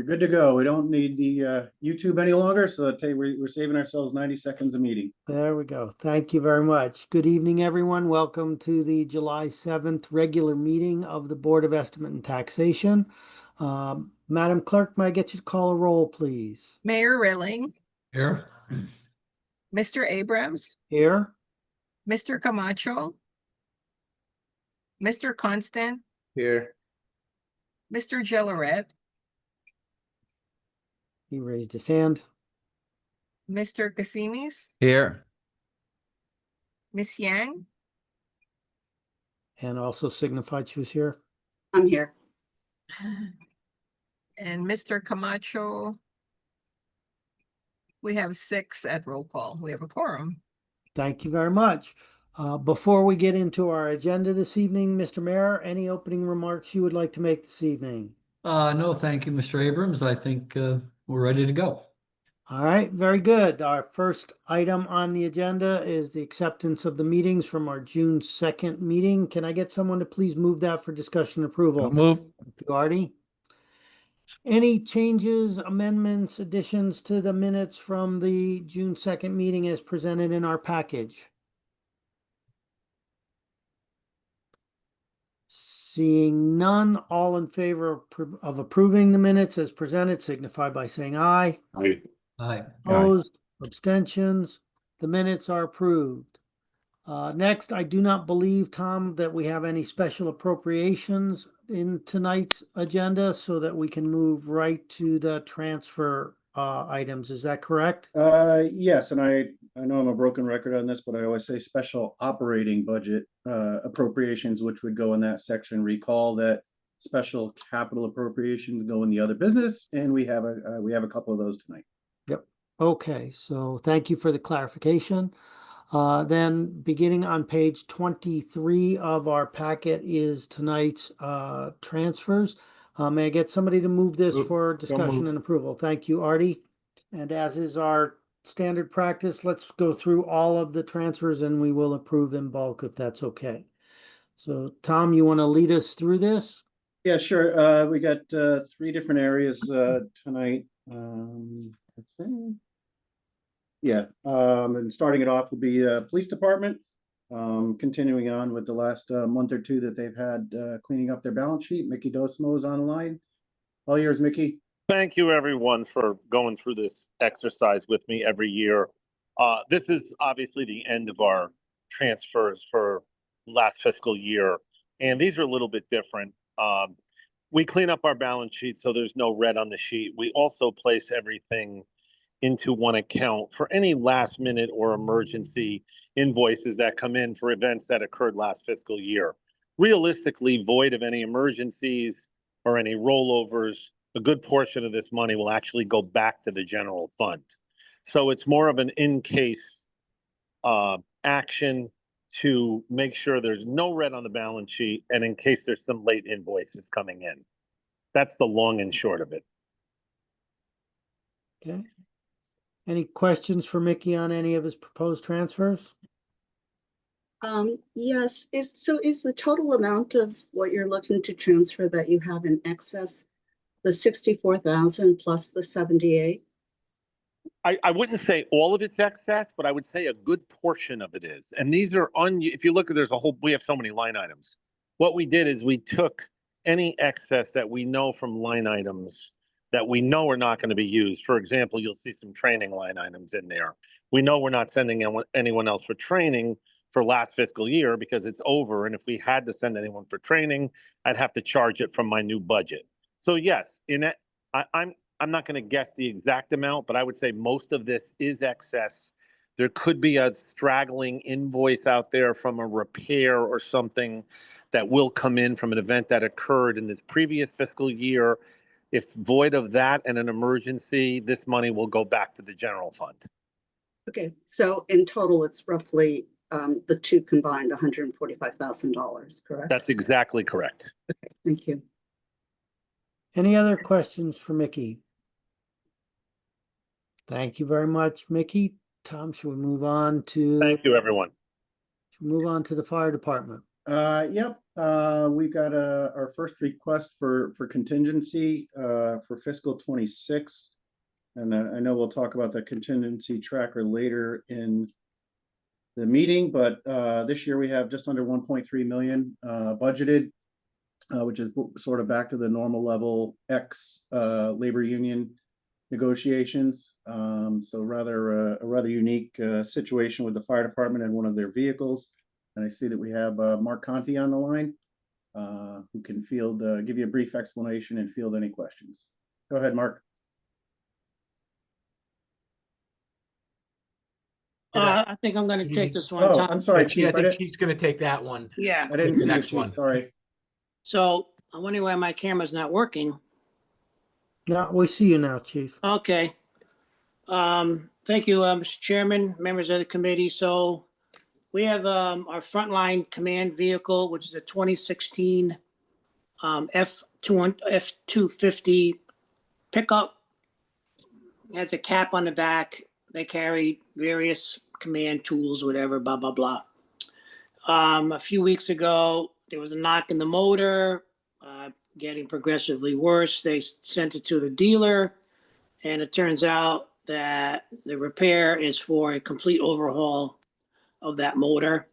You're good to go. We don't need the YouTube any longer, so I tell you, we're saving ourselves 90 seconds a meeting. There we go. Thank you very much. Good evening, everyone. Welcome to the July 7th regular meeting of the Board of Estimate and Taxation. Madam Clerk, may I get you to call a roll, please? Mayor Rilling, Here. Mr. Abrams, Here. Mr. Camacho, Mr. Constant, Here. Mr. Gilleret, He raised his hand. Mr. Casimis, Here. Miss Yang, And also signified she was here. I'm here. and Mr. Camacho. We have 6 at roll call. We have a quorum. Thank you very much. Before we get into our agenda this evening, Mr. Mayor, any opening remarks you would like to make this evening? No, thank you, Mr. Abrams. I think we're ready to go. All right, very good. Our first item on the agenda is the acceptance of the meetings from our June 2nd meeting. Can I get someone to please move that for discussion and approval? Move. Thank you, Artie. Any changes, amendments, additions to the minutes from the June 2nd meeting as presented in our package? Seeing none, all in favor of approving the minutes as presented signify by saying aye. Aye. Opposed, abstentions, the minutes are approved. Next, I do not believe, Tom, that we have any special appropriations in tonight's agenda so that we can move right to the transfer items. Is that correct? Yes, and I know I'm a broken record on this, but I always say special operating budget appropriations, which would go in that section. Recall that special capital appropriations go in the other business, and we have a couple of those tonight. Yep. Okay, so thank you for the clarification. Then beginning on page 23 of our packet is tonight's transfers. May I get somebody to move this for discussion and approval? Thank you, Artie. And as is our standard practice, let's go through all of the transfers and we will approve in bulk if that's okay. So Tom, you want to lead us through this? Yeah, sure. We got 3 different areas tonight. Let's see. Yeah, and starting it off will be police department. Continuing on with the last month or 2 that they've had cleaning up their balance sheet. Mickey Dosimo is on the line. All yours, Mickey. Thank you, everyone, for going through this exercise with me every year. This is obviously the end of our transfers for last fiscal year, and these are a little bit different. We clean up our balance sheet so there's no red on the sheet. We also place everything into one account for any last minute or emergency invoices that come in for events that occurred last fiscal year. Realistically, void of any emergencies or any rollovers, a good portion of this money will actually go back to the general fund. So it's more of an in-case action to make sure there's no red on the balance sheet and in case there's some late invoices coming in. That's the long and short of it. Okay. Any questions for Mickey on any of his proposed transfers? Yes, is the total amount of what you're looking to transfer that you have in excess the 64,000 plus the 78? I wouldn't say all of it's excess, but I would say a good portion of it is. And these are if you look at, we have so many line items. What we did is we took any excess that we know from line items that we know are not going to be used. For example, you'll see some training line items in there. We know we're not sending anyone else for training for last fiscal year because it's over. And if we had to send anyone for training, I'd have to charge it from my new budget. So yes, I'm not going to guess the exact amount, but I would say most of this is excess. There could be a straggling invoice out there from a repair or something that will come in from an event that occurred in this previous fiscal year. If void of that and an emergency, this money will go back to the general fund. Okay, so in total, it's roughly the 2 combined $145,000, correct? That's exactly correct. Okay, thank you. Any other questions for Mickey? Thank you very much, Mickey. Tom, should we move on to? Thank you, everyone. Move on to the fire department. Yep, we've got our first request for contingency for fiscal 26. And I know we'll talk about the contingency tracker later in the meeting, but this year we have just under 1.3 million budgeted, which is sort of back to the normal level X labor union negotiations. So rather a rather unique situation with the fire department and one of their vehicles. And I see that we have Mark Conti on the line, who can give you a brief explanation and field any questions. Go ahead, Mark. I think I'm gonna take this one, Oh, Tom. I'm sorry, Yeah, Chief. I I think didn't, he's gonna take that one. Yeah, I didn't the see you, next Chief. one. Sorry. so I'm wondering why my camera's not working. No, we see you now, Chief. Okay. Thank you, Mr. Chairman, members of the committee. So we have our frontline command vehicle, which is a 2016 F-250 pickup. It has a cap on the back. They carry various command tools, whatever, blah, blah, blah. A few weeks ago, there was a knock in the motor, getting progressively worse. They sent it to the dealer, and it turns out that the repair is for a complete overhaul of that motor.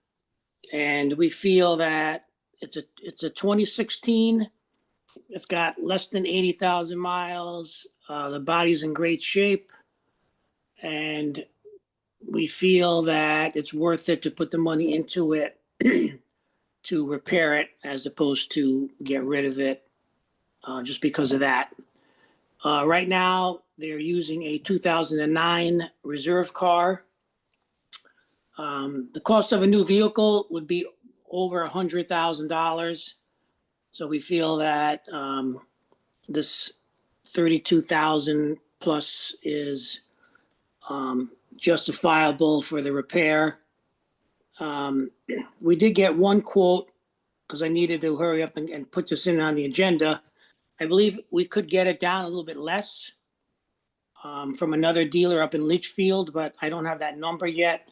And we feel that it's a 2016. It's got less than 80,000 miles. The body's in great shape. And we feel that it's worth it to put the money into it to repair it as opposed to get rid of it just because of that. Right now, they're using a 2009 reserve car. The cost of a new vehicle would be over $100,000. So we feel that this 32,000 plus is justifiable for the repair. We did get one quote because I needed to hurry up and put this in on the agenda. I believe we could get it down a little bit less from another dealer up in Litchfield, but I don't have that number yet.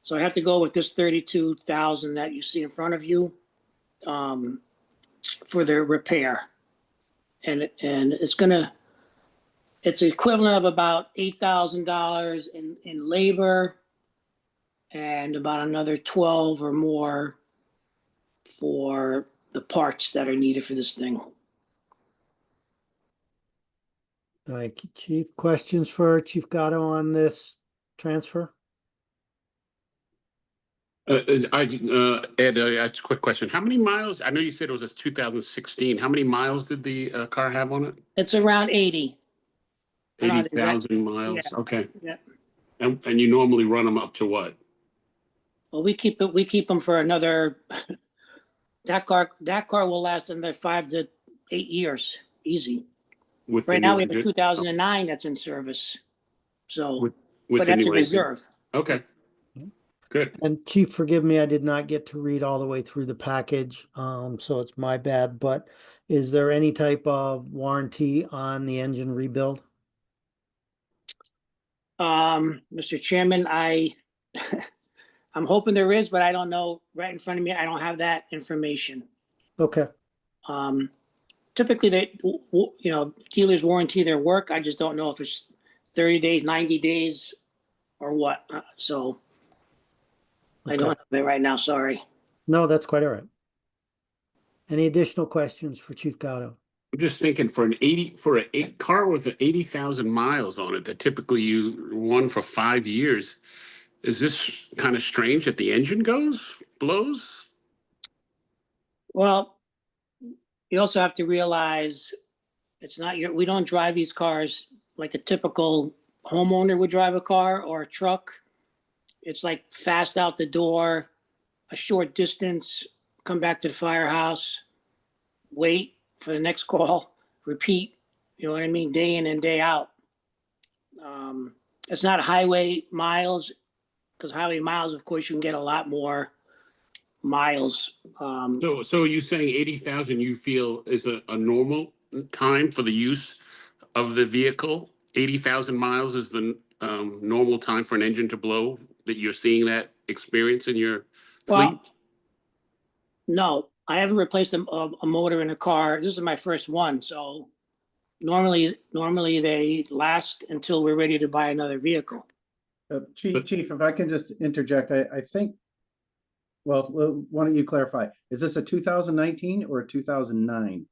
So I have to go with this 32,000 that you see in front of you for the repair. And it's equivalent of about $8,000 in labor and about another 12 or more for the parts that are needed for this thing. Thank you, Chief. Questions for Chief Gatto on this transfer? Ed, that's a quick question. How many miles? I know you said it was a 2016. How many miles did the car have on it? It's around 80. I don't know the exact- 80,000 miles. yeah. Okay. Yeah. And you normally run them up to what? Well, we keep them for another, that car will last another 5 to 8 years, easy. With Right the now, new we have a engine? 2009 that's in service. So, With but the that's a new engine? reserve. Okay. Good. And Chief, forgive me, I did not get to read all the way through the package, so it's my bad, but is there any type of warranty on the engine rebuild? Mr. Chairman, I'm hoping there is, but I don't know right in front of me. I don't have that information. Okay, Typically dealers warranty their work. I just don't know if it's 30 days, 90 days or what. So I Okay. don't have it right now. Sorry. No, that's quite all right. Any additional questions for Chief Gatto? I'm just thinking for a car with 80,000 miles on it that typically you run for 5 years, is this kind of strange that the engine blows? Well, you also have to realize it's not we don't drive these cars like a typical homeowner would drive a car or a truck. It's like fast out the door, a short distance, come back to the firehouse, wait for the next call, repeat, you know what I mean, day in and day out. It's not highway miles, because highway miles, of course, you can get a lot more miles. So are you saying 80,000 you feel is a normal time for the use of the vehicle? 80,000 miles is the normal time for an engine to blow, that you're seeing that experience in your fleet? Well, No, I haven't replaced a motor in a car. This is my first one, so normally they last until we're ready to buy another vehicle. Chief, if I can just interject, I think, well, why don't you clarify? Is this a 2019 or a 2009?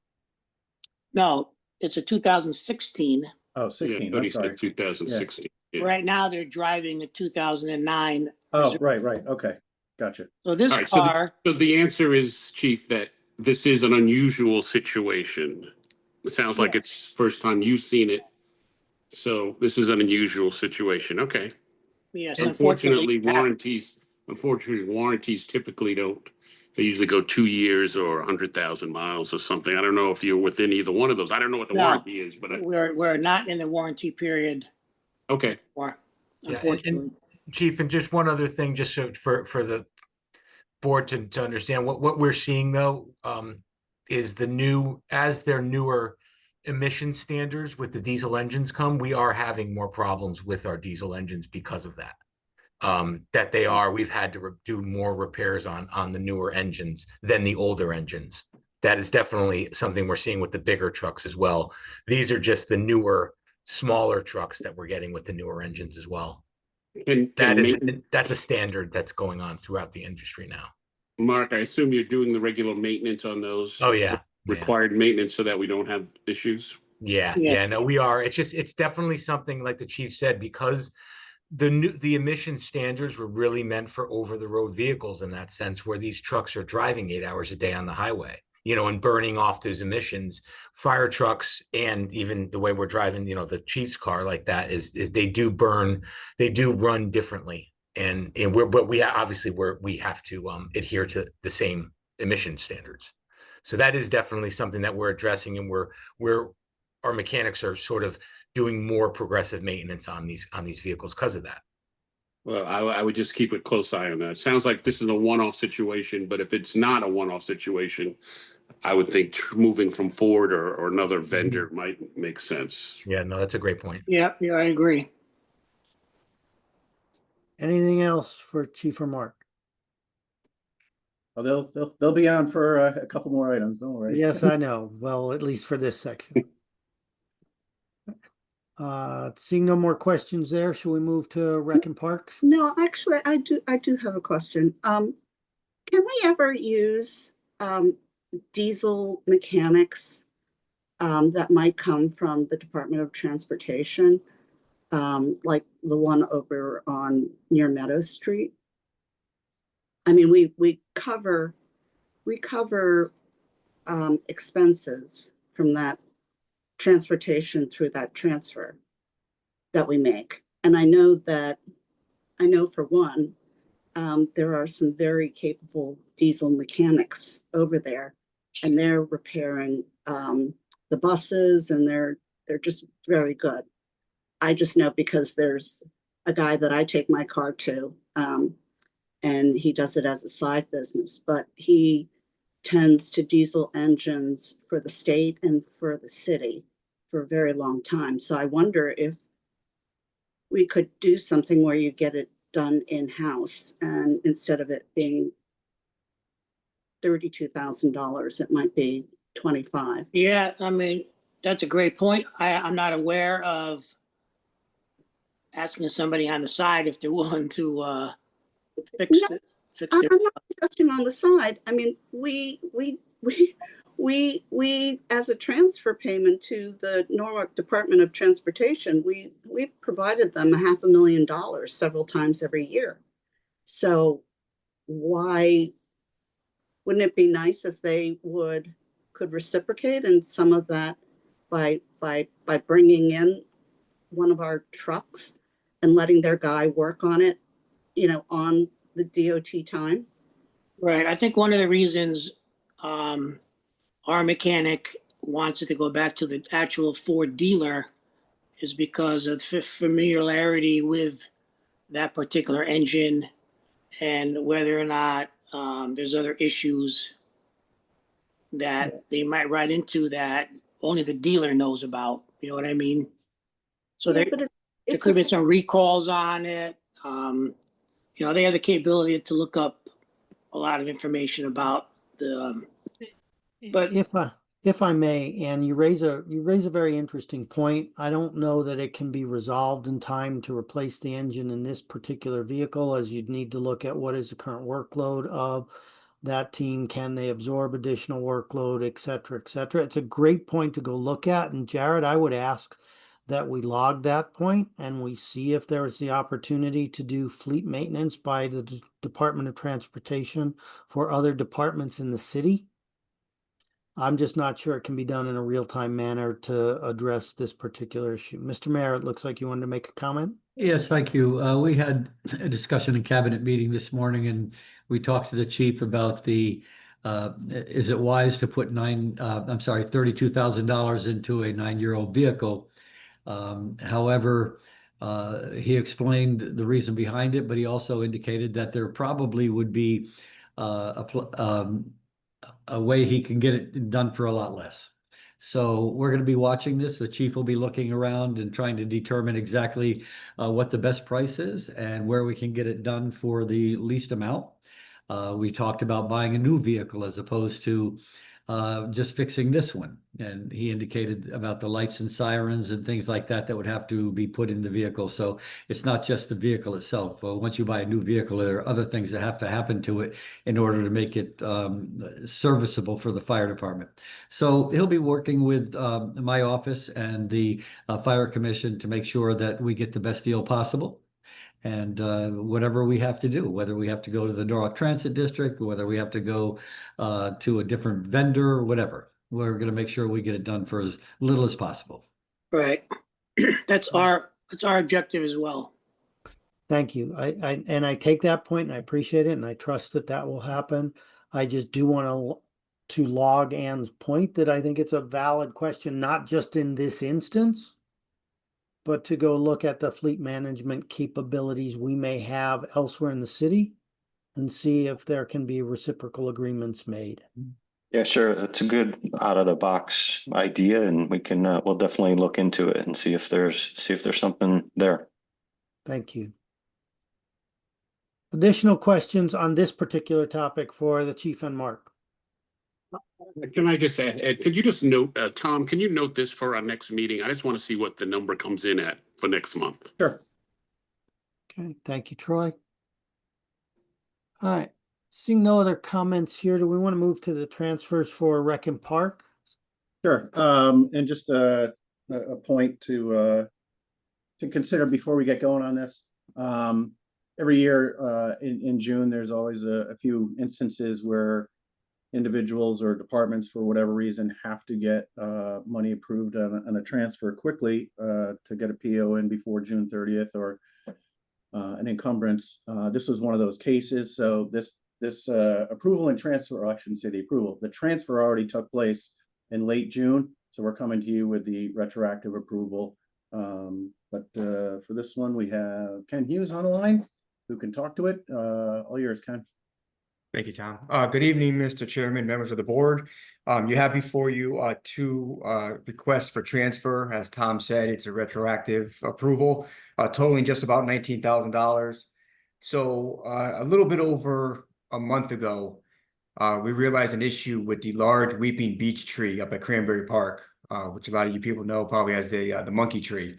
No, it's a 2016. Oh, Yeah, 16, but I'm he sorry. said 2016. Yeah. Right now, they're driving a 2009. Oh, right, okay, gotcha. So this All right, car, so the answer is, Chief, that this is an unusual situation. It sounds like Yeah. it's first time you've seen it. So this is an unusual situation. Okay. yes, Unfortunately, unfortunately, warranties typically don't. They usually go 2 years or 100,000 miles or something. I don't know if you're within either one of those. I don't know what the No. warranty is, but we're not in the warranty period, okay. or Yeah, and unfortunately. Chief, and just one other thing, just so for the board to understand what we're seeing though, is as their newer emission standards with the diesel engines come, we are having more problems with our diesel engines because of that. We've had to do more repairs on the newer engines than the older engines. That is definitely something we're seeing with the bigger trucks as well. These are just the newer, smaller trucks that we're getting with the newer engines as well. That's a standard that's going on throughout the industry now. Mark, I assume you're doing the regular maintenance on those. Oh yeah. Required maintenance so that we don't have issues. Yeah, no, we are. It's definitely something like the chief said, because the emission standards were really meant for over the road vehicles in that sense, where these trucks are driving 8 hours a day on the highway, and burning off those emissions. Fire trucks, and even the way we're driving, the chief's car like that is they do run differently. We have to adhere to the same emission standards. So that is definitely something that we're addressing, and our mechanics are sort of doing more progressive maintenance on these vehicles because of that. Well, I would just keep a close eye on that. It sounds like this is a one-off situation, but if it's not a one-off situation, I would think moving from Ford or another vendor might make sense. Yeah, no, that's a great point. Yeah, I agree. Anything else for Chief or Mark? Well, they'll be on for a couple more items, don't worry. Yes, I know. Well, at least for this section. Seeing no more questions there, shall we move to Rec and Parks? No, actually, I do have a question. Can we ever use diesel mechanics that might come from the Department of Transportation, like the one over on near Meadow Street? I mean, we cover expenses from that transportation through that transfer that we make. And I know for one, there are some very capable diesel mechanics over there, and they're repairing the buses, and they're just very good. I just know because there's a guy that I take my car to, and he does it as a side business, but he tends to diesel engines for the state and for the city for a very long time. So I wonder if we could do something where you get it done in-house, and instead of it being $32,000, it might be 25. Yeah, I mean, that's a great point. I'm not aware of asking somebody on the side if they're willing to fix No, it. I'm not suggesting on the side. I mean, we as a transfer payment to the Norwalk Department of Transportation, we provided them $500,000 several times every year. So why wouldn't it be nice if they could reciprocate in some of that by bringing in one of our trucks and letting their guy work on it, on the DOT time? Right. I think one of the reasons our mechanic wants it to go back to the actual Ford dealer is because of familiarity with that particular engine, and whether or not there's other issues that they might run into that only the dealer knows about. You know what I mean? So Yeah, there but could have been some recalls on it. They have the capability to look up a lot of information about But- If I may, and you raise a very interesting point. I don't know that it can be resolved in time to replace the engine in this particular vehicle, as you'd need to look at what is the current workload of that team. Can they absorb additional workload, et cetera, et cetera. It's a great point to go look at. And Jared, I would ask that we log that point and we see if there is the opportunity to do fleet maintenance by the Department of Transportation for other departments in the city. I'm just not sure it can be done in a real-time manner to address this particular issue. Mr. Mayor, it looks like you wanted to make a comment? Yes, thank you. We had a discussion in cabinet meeting this morning and we talked to the chief about is it wise to put $32,000 into a 9-year-old vehicle? However, he explained the reason behind it, but he also indicated that there probably would be a way he can get it done for a lot less. So we're going to be watching this. The chief will be looking around and trying to determine exactly what the best price is and where we can get it done for the least amount. We talked about buying a new vehicle as opposed to just fixing this one. And he indicated about the lights and sirens and things like that that would have to be put in the vehicle. So it's not just the vehicle itself. Once you buy a new vehicle, there are other things that have to happen to it in order to make it serviceable for the fire department. So he'll be working with my office and the fire commission to make sure that we get the best deal possible. And whatever we have to do, whether we have to go to the Norwalk Transit District, whether we have to go to a different vendor or whatever, we're going to make sure we get it done for as little as possible. Right. That's our objective as well. Thank you. I take that point and I appreciate it and I trust that that will happen. I just do want to log Ann's point that I think it's a valid question, not just in this instance, but to go look at the fleet management capabilities we may have elsewhere in the city and see if there can be reciprocal agreements made. Yeah, sure. That's a good out of the box idea, and we can we'll definitely look into it and see if there's something there. Thank you. Additional questions on this particular topic for the chief and Mark? Can I just add, Ed, could you just note, Tom, can you note this for our next meeting? I just want to see what the number comes in at for next month. Sure. Okay, thank you, Troy. All right, seeing no other comments here, do we want to move to the transfers for Rec and Park? Sure. And just a point to consider before we get going on this. Every year in June, there's always a few instances where individuals or departments, for whatever reason, have to get money approved on a transfer quickly to get a PO in before June 30th or an encumbrance. This was one of those cases. So this approval and transfer, or I shouldn't say the approval, the transfer already took place in late June. So we're coming to you with the retroactive approval. But for this one, we have Ken Hughes on the line who can talk to it. All yours, Ken. Thank you, Tom. Good evening, Mr. Chairman, members of the board. You have before you two requests for transfer. As Tom said, it's a retroactive approval, totaling just about $19,000. So a little bit over a month ago, we realized an issue with the large weeping beech tree up at Cranberry Park, which a lot of you people know probably as the monkey tree.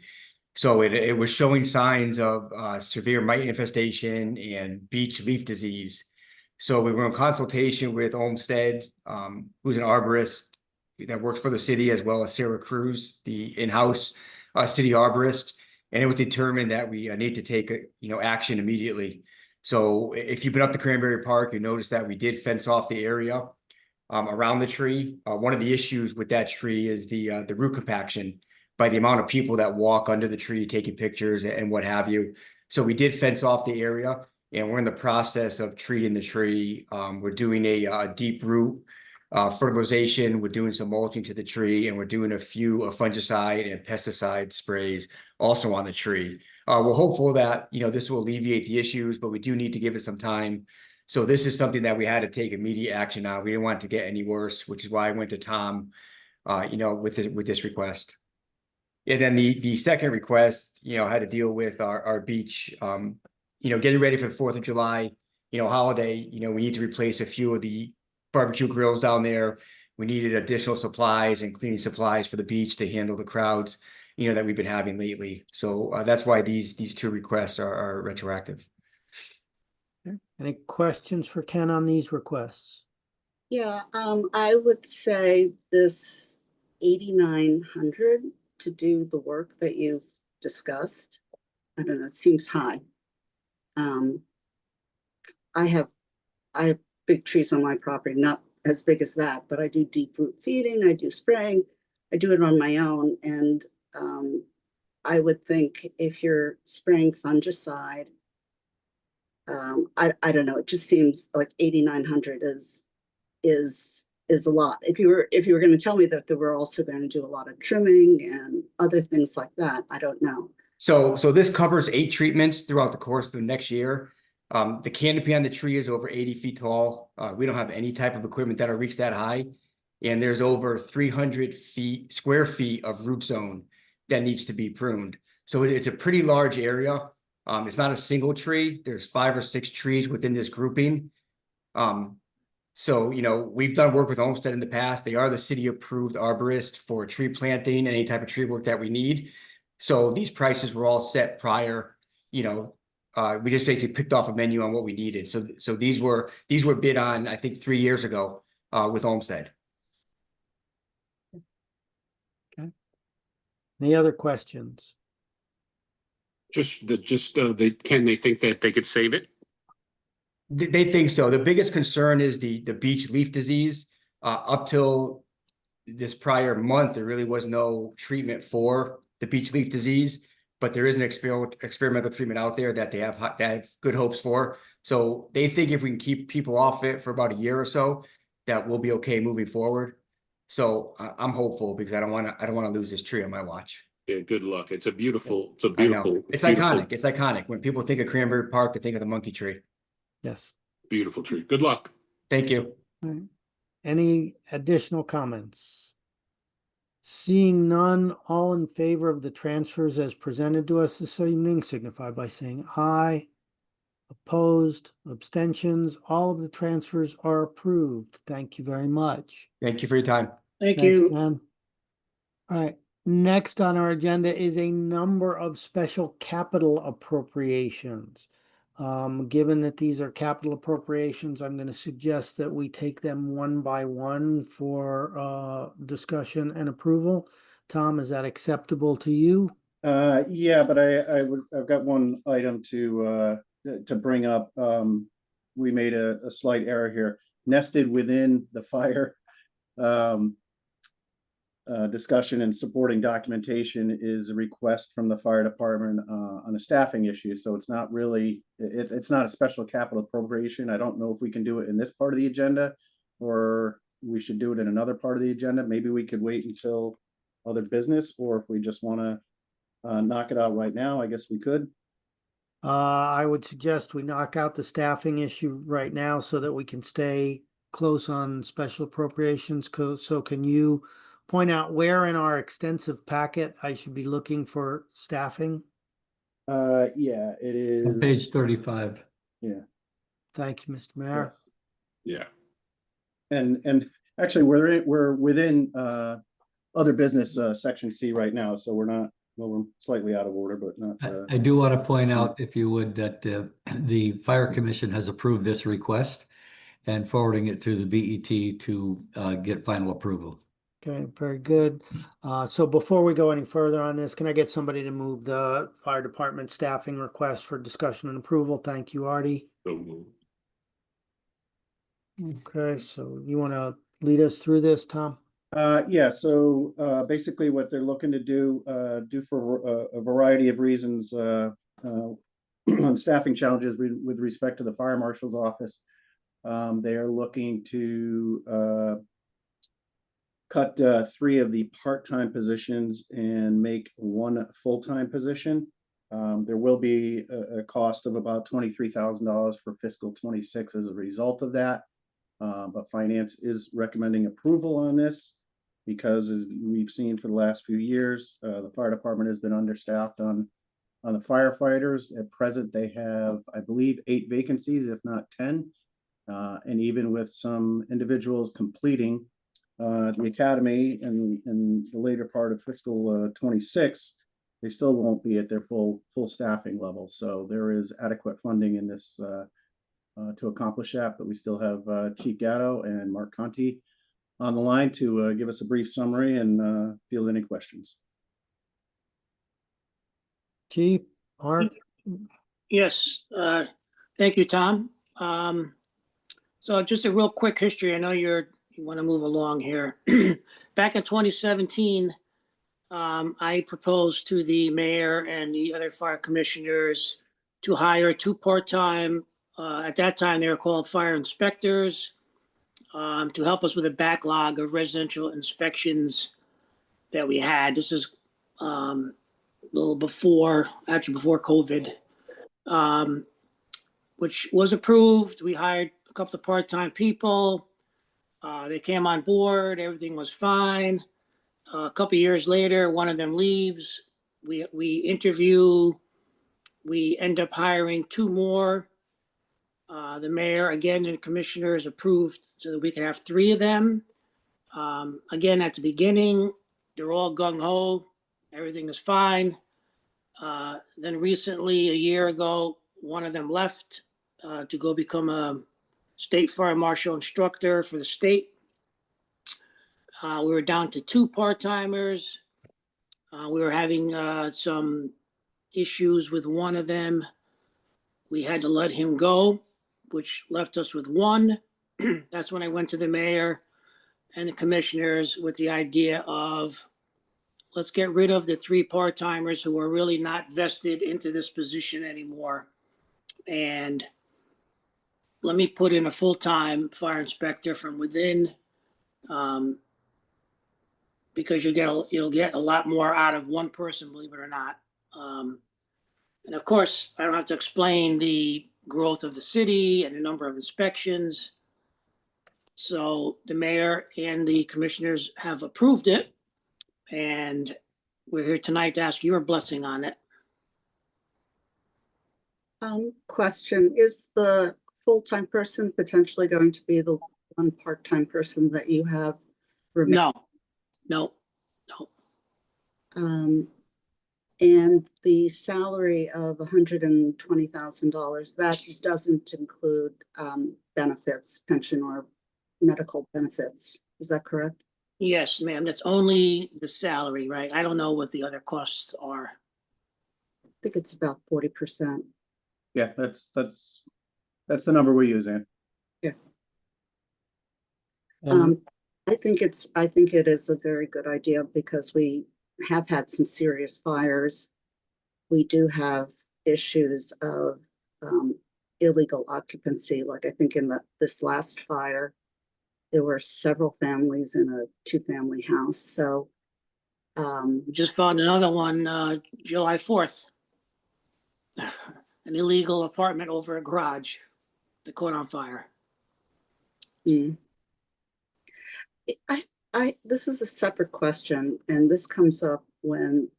So it was showing signs of severe mite infestation and beech leaf disease. So we were in consultation with Olmsted, who's an arborist that works for the city, as well as Sarah Cruz, the in-house city arborist. And it was determined that we need to take action immediately. So if you've been up to Cranberry Park, you notice that we did fence off the area around the tree. One of the issues with that tree is the root compaction by the amount of people that walk under the tree, taking pictures and what have you. So we did fence off the area. And we're in the process of treating the tree. We're doing a deep root fertilization. We're doing some mulching to the tree, and we're doing a few fungicide and pesticide sprays also on the tree. We're hopeful that this will alleviate the issues, but we do need to give it some time. So this is something that we had to take immediate action on. We didn't want it to get any worse, which is why I went to Tom, with this request. And then the second request, had to deal with our beach. Getting ready for the 4th of July, holiday, we need to replace a few of the barbecue grills down there. We needed additional supplies and cleaning supplies for the beach to handle the crowds, that we've been having lately. So that's why these two requests are retroactive. Any questions for Ken on these requests? Yeah, I would say this 8,900 to do the work that you've discussed. I don't know, it seems high. I have big trees on my property, not as big as that, but I do deep root feeding, I do spraying, I do it on my own. And I would think if you're spraying fungicide, I don't know, it just seems like 8,900 is a lot. If you were going to tell me that they were also going to do a lot of trimming and other things like that, I don't know. So this covers 8 treatments throughout the course of the next year. The canopy on the tree is over 80 feet tall. We don't have any type of equipment that'll reach that high. And there's over 300 square feet of root zone that needs to be pruned. So it's a pretty large area. It's not a single tree. There's 5 or 6 trees within this grouping. So, we've done work with Olmsted in the past. They are the city approved arborist for tree planting, any type of tree work that we need. So these prices were all set prior, we just basically picked off a menu on what we needed. So these were bid on, I think, 3 years ago with Olmsted. Okay. Any other questions? They think that they could save it? They think so. The biggest concern is the beech leaf disease. Up till this prior month, there really was no treatment for the beech leaf disease, but there is an experimental treatment out there that they have good hopes for. So they think if we can keep people off it for about a year or so, that we'll be okay moving forward. So I'm hopeful because I don't want to lose this tree on my watch. Yeah, good luck. It's a beautiful, I know. It's iconic. It's iconic. When people think of Cranberry Park, they think of the monkey tree. Yes. beautiful tree. Good luck. Thank you. All right. Any additional comments? Seeing none, all in favor of the transfers as presented to us this evening, signify by saying aye. Opposed, abstentions, all of the transfers are approved. Thank you very much. Thank you for your time. Thank Thanks, you. Ken. All right, next on our agenda is a number of special capital appropriations. Given that these are capital appropriations, I'm going to suggest that we take them one by one for discussion and approval. Tom, is that acceptable to you? Yeah, but I've got one item to bring up. We made a slight error here. Nested within the fire discussion and supporting documentation is a request from the fire department on a staffing issue. So it's not really, it's not a special capital appropriation. I don't know if we can do it in this part of the agenda or we should do it in another part of the agenda. Maybe we could wait until other business, or if we just want to knock it out right now, I guess we could. I would suggest we knock out the staffing issue right now so that we can stay close on special appropriations. So can you point out where in our extensive packet I should be looking for staffing? Yeah, it is. On page 35. Yeah. Thank you, Mr. Mayor. Yeah. And actually we're within other business section C right now, so we're slightly out of order, but not. I do want to point out, if you would, that the Fire Commission has approved this request and forwarding it to the BET to get final approval. Okay, very good. So before we go any further on this, can I get somebody to move the fire department staffing request for discussion and approval? Thank you, Artie. So moved. Okay, so you want to lead us through this, Tom? Yeah, so basically what they're looking to do for a variety of reasons on staffing challenges with respect to the fire marshal's office. They are looking to cut 3 of the part-time positions and make 1 full-time position. There will be a cost of about $23,000 for fiscal 26 as a result of that. But finance is recommending approval on this because, as we've seen for the last few years, the fire department has been understaffed on the firefighters. At present, they have, I believe, 8 vacancies, if not 10. And even with some individuals completing the academy in the later part of fiscal 26, they still won't be at their full staffing level. So there is adequate funding in this to accomplish that. But we still have Chief Gatto and Mark Conti on the line to give us a brief summary and field any questions. Chief, Mark? Yes, thank you, Tom. So just a real quick history. I know you want to move along here. Back in 2017, I proposed to the mayor and the other fire commissioners to hire 2 part-time, at that time they were called fire inspectors, to help us with a backlog of residential inspections that we had. This is a little before COVID, which was approved. We hired a couple of part-time people. They came on board. Everything was fine. A couple of years later, one of them leaves. We interview. We end up hiring 2 more. The mayor, again, and the commissioners approved so that we could have 3 of them. Again, at the beginning, they're all gung-ho. Everything is fine. Then recently, a year ago, one of them left to go become a state fire marshal instructor for the state. We were down to 2 part-timers. We were having some issues with one of them. We had to let him go, which left us with 1. That's when I went to the mayor and the commissioners with the idea of, let's get rid of the 3 part-timers who are really not vested into this position anymore. And let me put in a full-time fire inspector from within, because you'll get a lot more out of 1 person, believe it or not. And of course, I don't have to explain the growth of the city and the number of inspections. So the mayor and the commissioners have approved it, and we're here tonight to ask your blessing on it. Question, is the full-time person potentially going to be the 1 part-time person that you have? No. And the salary of $120,000, that doesn't include benefits, pension or medical benefits. Is that correct? Yes, ma'am. That's only the salary, right? I don't know what the other costs are. I think it's about 40%. Yeah, that's the number we use, Ann. And I think it is a very good idea because we have had some serious fires. We do have issues of illegal occupancy. Like I think in this last fire, there were several families in a 2-family house. So We just found another one July 4th. An illegal apartment over a garage that caught on fire. This is a separate question, and this comes up when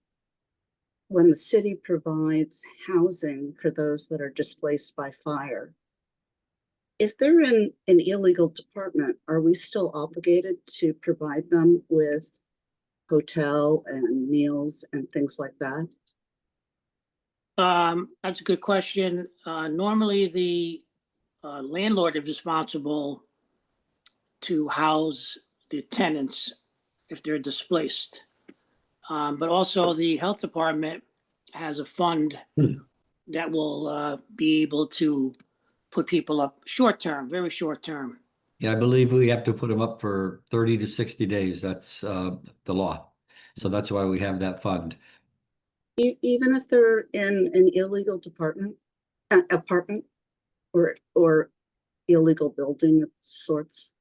the city provides housing for those that are displaced by fire. If they're in an illegal department, are we still obligated to provide them with hotel and meals and things like that? That's a good question. Normally the landlord is responsible to house the tenants if they're displaced. But also the health department has a fund that will be able to put people up short-term, very short-term. Yeah, I believe we have to put them up for 30 to 60 days. That's the law. So that's why we have that fund. Even if they're in an illegal apartment or illegal building of sorts?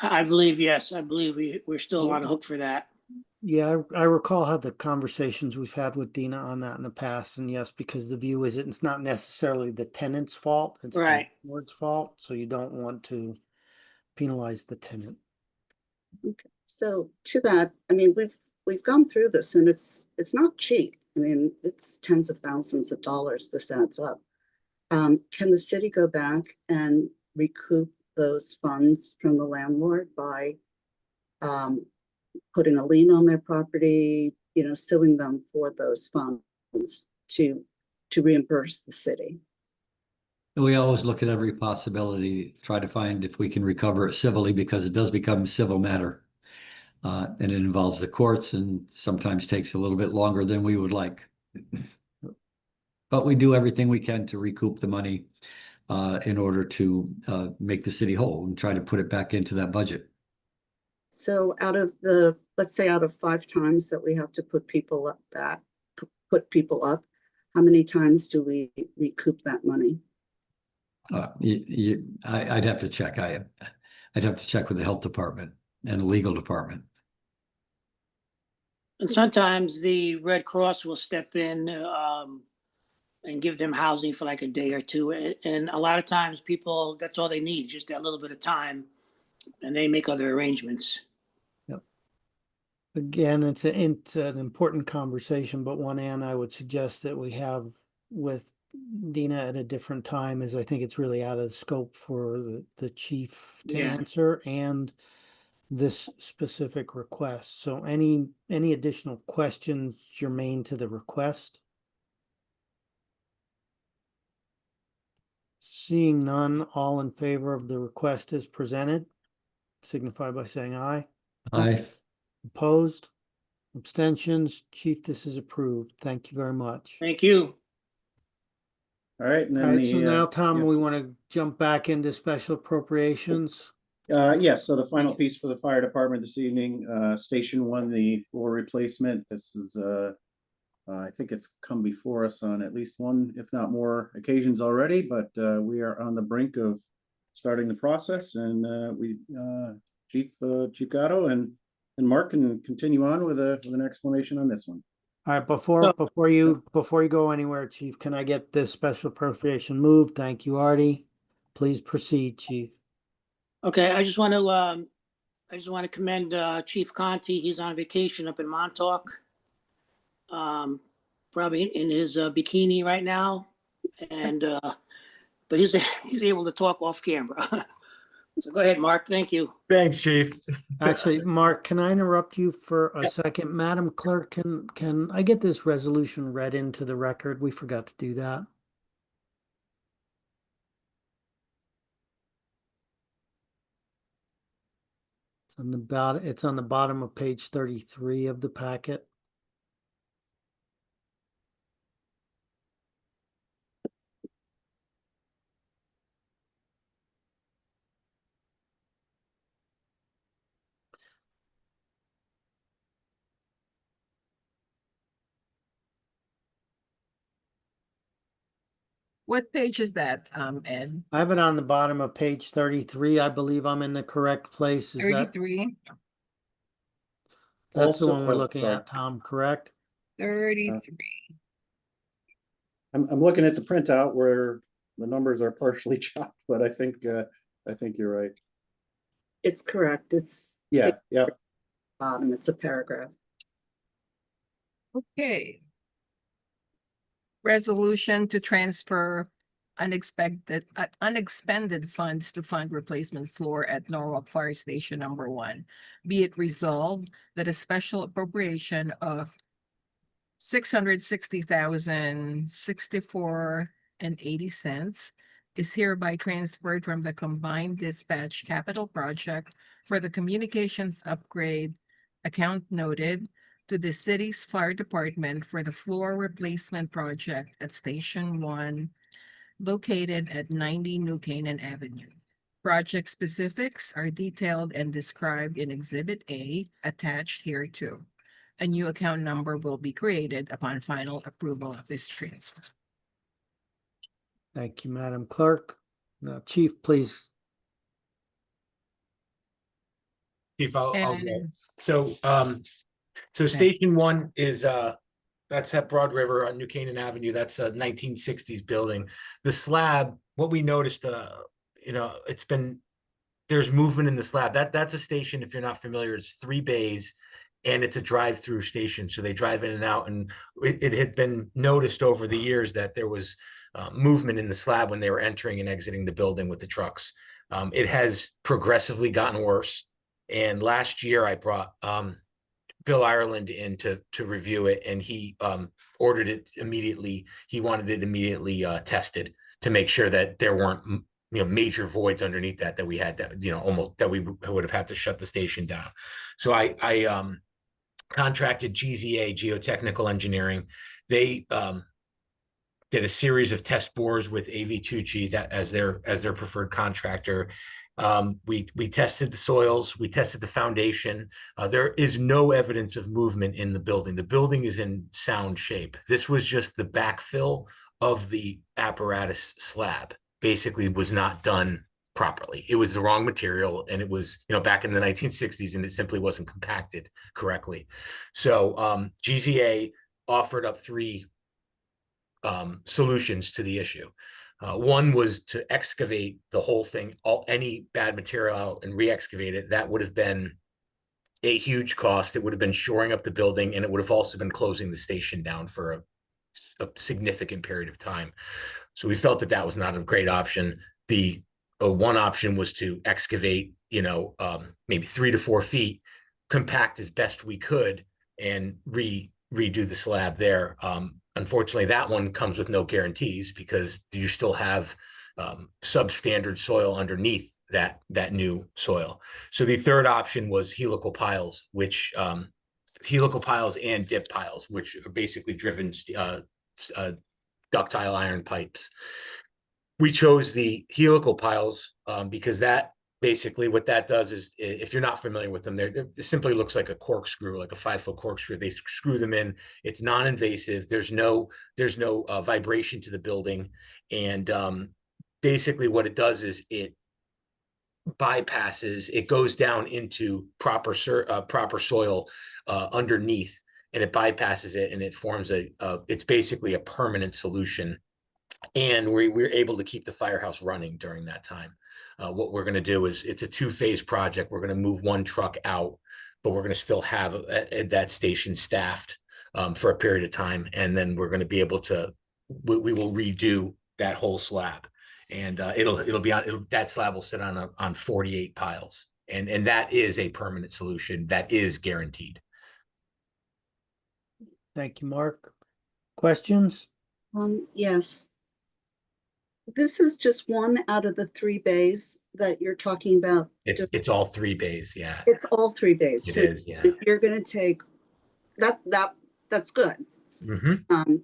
I believe, yes, I believe we're still on the hook for that. yeah, I recall how the conversations we've had with Dina on that in the past, and yes, because the view is it's not necessarily the tenant's fault, it's Right. the landlord's fault, so you don't want to penalize the tenant. Okay. So to that, I mean, we've gone through this and it's not cheap. I mean, it's tens of thousands of dollars this adds up. can the city go back and recoup those funds from the landlord by putting a lien on their property, suing them for those funds to reimburse the city? We always look at every possibility, try to find if we can recover it civilly, because it does become a civil matter. And it involves the courts and sometimes takes a little bit longer than we would like. But we do everything we can to recoup the money in order to make the city whole and try to put it back into that budget. So let's say out of 5 times that we have to put people up, how many times do we recoup that money? I'd have to check. I'd have to check with the health department and the legal department. And sometimes the Red Cross will step in and give them housing for like a day or two. And a lot of times people, that's all they need, just that little bit of time, and they make other arrangements. Again, it's an important conversation, but one, Ann, I would suggest that we have with Dina at a different time, as I think it's really out of scope for the chief to Yeah. answer and this specific request. So any additional questions germane to the request? Seeing none, all in favor of the request as presented, signify by saying aye. Aye. Opposed? Abstentions? Chief, this is approved. Thank you very much. Thank you. All right, and All then right, so now, Tom, yeah. we want to jump back into special appropriations. Yes, so the final piece for the fire department this evening, Station 1, the floor replacement. This is, I think it's come before us on at least one, if not more occasions already, but we are on the brink of starting the process, and Chief Gatto and Mark can continue on with an explanation on this one. All right, before you go anywhere, Chief, can I get this special appropriation moved? Thank you, Artie. Please proceed, Chief. Okay, I just want to commend Chief Conti. He's on vacation up in Montauk. Probably in his bikini right now, and but he's able to talk off camera. So go ahead, Mark. Thank you. Thanks, Chief. Actually, Mark, can I interrupt you for a second? Madam Clerk, can I get this resolution read into the record? We forgot to do that. It's on the bottom of page 33 of the packet. What page is that, Ed? I have it on the bottom of page 33. I believe I'm in the correct place. Is that 33? that's the Also- one we're oh, looking sorry. at, Tom, correct? 33. I'm looking at the printout where the numbers are partially chopped, but I think you're right. It's correct. It's Yeah, yeah. bottom. It's a paragraph. Okay. Resolution to transfer unexpended funds to fund replacement floor at Norwalk Fire Station number 1. Be it resolved that a special appropriation of $660,064.80 is hereby transferred from the combined dispatch capital project for the communications upgrade account noted to the city's fire department for the floor replacement project at Station 1 located at 90 New Canaan Avenue. Project specifics are detailed and described in Exhibit A attached here too. A new account number will be created upon final approval of this transfer. Thank you, Madam Clerk. Now, Chief, please. Chief, I'll go. And So, Station 1 is, that's at Broad River on New Canaan Avenue. That's a 1960s building. The slab, what we noticed, there's movement in the slab. That's a station, if you're not familiar, it's 3 bays and it's a drive-through station. So they drive in and out, and it had been noticed over the years that there was movement in the slab when they were entering and exiting the building with the trucks. It has progressively gotten worse. And last year I brought Bill Ireland in to review it, and he ordered it immediately. He wanted it immediately tested to make sure that there weren't major voids underneath that we had, that almost that we would have had to shut the station down. So I contracted GZA, Geotechnical Engineering. They did a series of test bores with AV Tucci that as their preferred contractor. We tested the soils, we tested the foundation. There is no evidence of movement in the building. The building is in sound shape. This was just the backfill of the apparatus slab. Basically was not done properly. It was the wrong material, and it was, back in the 1960s, and it simply wasn't compacted correctly. So GZA offered up 3 solutions to the issue. One was to excavate the whole thing, any bad material out, and re-excavate it. That would have been a huge cost. It would have been shoring up the building, and it would have also been closing the station down for a significant period of time. So we felt that that was not a great option. The one option was to excavate, maybe 3 to 4 feet, compact as best we could, and redo the slab there. Unfortunately, that one comes with no guarantees because you still have substandard soil underneath that new soil. So the third option was helical piles, which helical piles and dip piles, which are basically driven ductile iron pipes. We chose the helical piles because that basically what that does is, if you're not familiar with them, it simply looks like a corkscrew, like a 5-foot corkscrew. They screw them in. It's non-invasive. There's no vibration to the building, and basically what it does is it bypasses. It goes down into proper soil underneath, and it bypasses it, and it forms it's basically a permanent solution. And we're able to keep the firehouse running during that time. What we're going to do is, it's a 2-phase project. We're going to move 1 truck out, but we're going to still have that station staffed for a period of time. And then we're going to be able to, we will redo that whole slab, and it'll be on, that slab will sit on 48 piles. And that is a permanent solution that is guaranteed. Thank you, Mark. Questions? Yes. This is just one out of the 3 bays that you're talking about. It's all 3 bays. Yeah. It's all 3 bays. It So is. Yeah. if you're going to take that's good. Mm-hmm.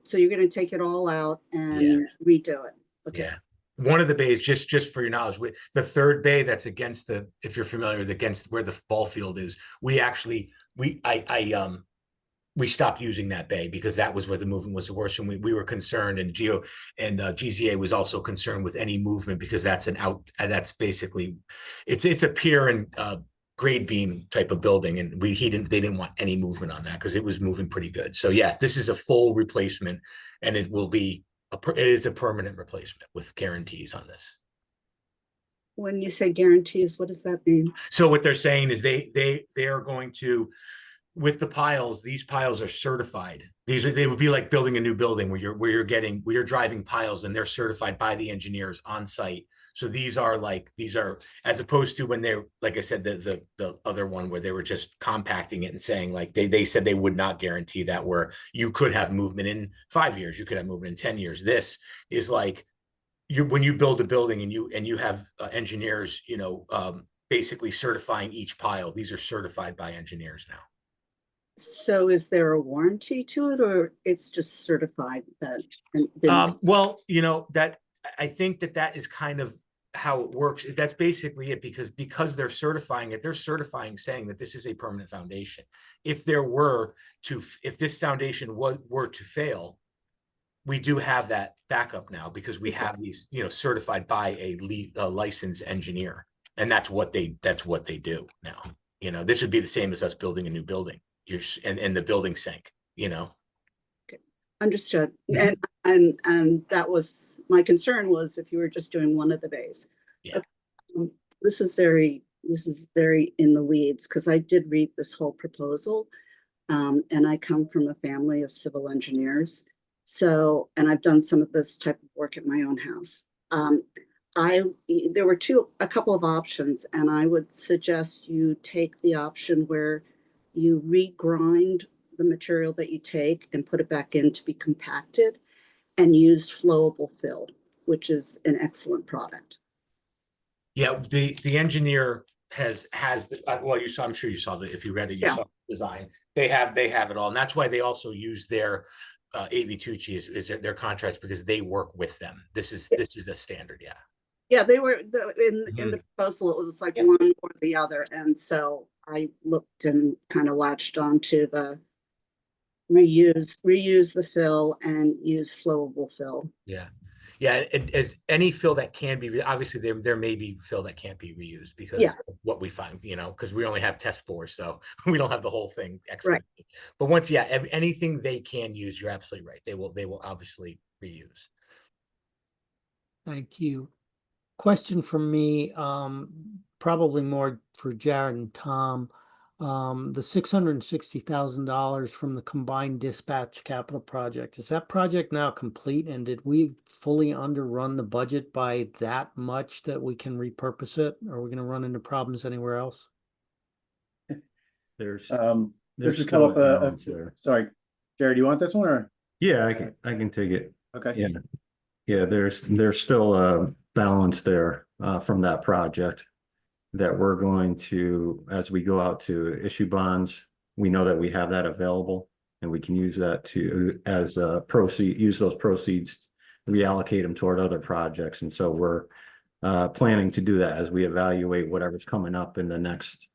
So you're going to take it all out and redo it. Okay. Yeah. One of the bays, just for your knowledge, the 3rd bay that's against if you're familiar with against where the ball field is, we stopped using that bay because that was where the movement was the worst, and we were concerned, and GZA was also concerned with any movement because that's that's basically it's a pier and grade beam type of building, and they didn't want any movement on that because it was moving pretty good. So yes, this is a full replacement, and it is a permanent replacement with guarantees on this. When you say guarantees, what does that mean? So what they're saying is they are going to, with the piles, these piles are certified. They would be like building a new building where you're driving piles, and they're certified by the engineers on site. So these are as opposed to when they're, like I said, the other one where they were just compacting it and saying, like, they said they would not guarantee that, where you could have movement in 5 years, you could have movement in 10 years. This is like when you build a building and you have engineers, basically certifying each pile. These are certified by engineers now. So is there a warranty to it, or it's just certified that? Well, that I think that is kind of how it works. That's basically it, because they're certifying it. They're certifying, saying that this is a permanent foundation. If this foundation were to fail, we do have that backup now, because we have these, certified by a licensed engineer, and that's what they do now. This would be the same as us building a new building. And the building sank. Okay. Understood. Mm-hmm. And that was my concern, was if you were just doing one of the bays. Yeah. Okay. This is very in the weeds, because I did read this whole proposal, and I come from a family of civil engineers, So, and I've done some of this type of work at my own house. There were a couple of options, and I would suggest you take the option where you regrind the material that you take and put it back in to be compacted and use flowable fill, which is an excellent product. Yeah, the engineer has well, you saw, I'm sure you saw that if you read it, you Yeah. saw the design. They have it all, and that's why they also use their AV Tucci is their contracts, because they work with them. This is a standard, yeah. Yeah, they were in the proposal, it was like Yeah. one or the other, and so I looked and kind of latched onto the reuse the fill and use flowable fill. Yeah. Yeah, and as any fill that can be, obviously there may be fill that can't be reused because Yeah. of what we find, because we only have test bores, so we don't have the whole thing Right. excavated. But once, yeah, anything they can use, you're absolutely right. They will obviously reuse. Thank you. Question from me, probably more for Jared and Tom. The $660,000 from the combined dispatch capital project, is that project now complete? And did we fully underrun the budget by that much that we can repurpose it? Are we going to run into problems anywhere else? This There's has come still up, a balance there. sorry, Jared, you want this one or? Yeah, I can take it. Okay. Yeah. Yeah, there's still a balance there from that project that we're going to, as we go out to issue bonds, we know that we have that available and we can use that to as use those proceeds, reallocate them toward other projects. And so we're planning to do that as we evaluate whatever's coming up in the next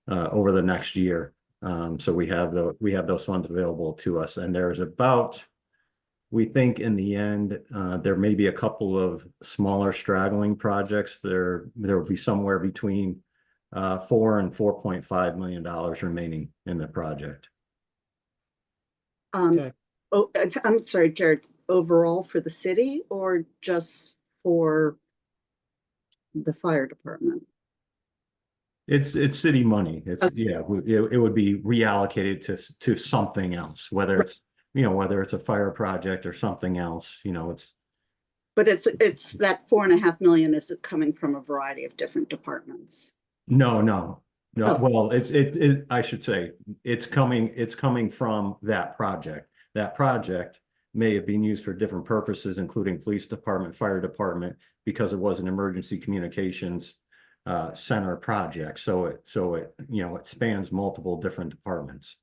over the next year. So we have those funds available to us, and there's about, we think in the end, there may be a couple of smaller straggling projects. There will be somewhere between $4 and $4.5 million remaining in the project. Okay. I'm sorry, Jared, overall for the city or just for the fire department? It's city money. It's Okay. yeah, it would be reallocated to something else, whether it's whether it's a fire project or something else. It's. But it's that $4.5 million is coming from a variety of different departments. No. Oh. Well, I should say it's coming from that project. That project may have been used for different purposes, including police department, fire department, because it was an emergency communications center project. So it spans multiple different departments.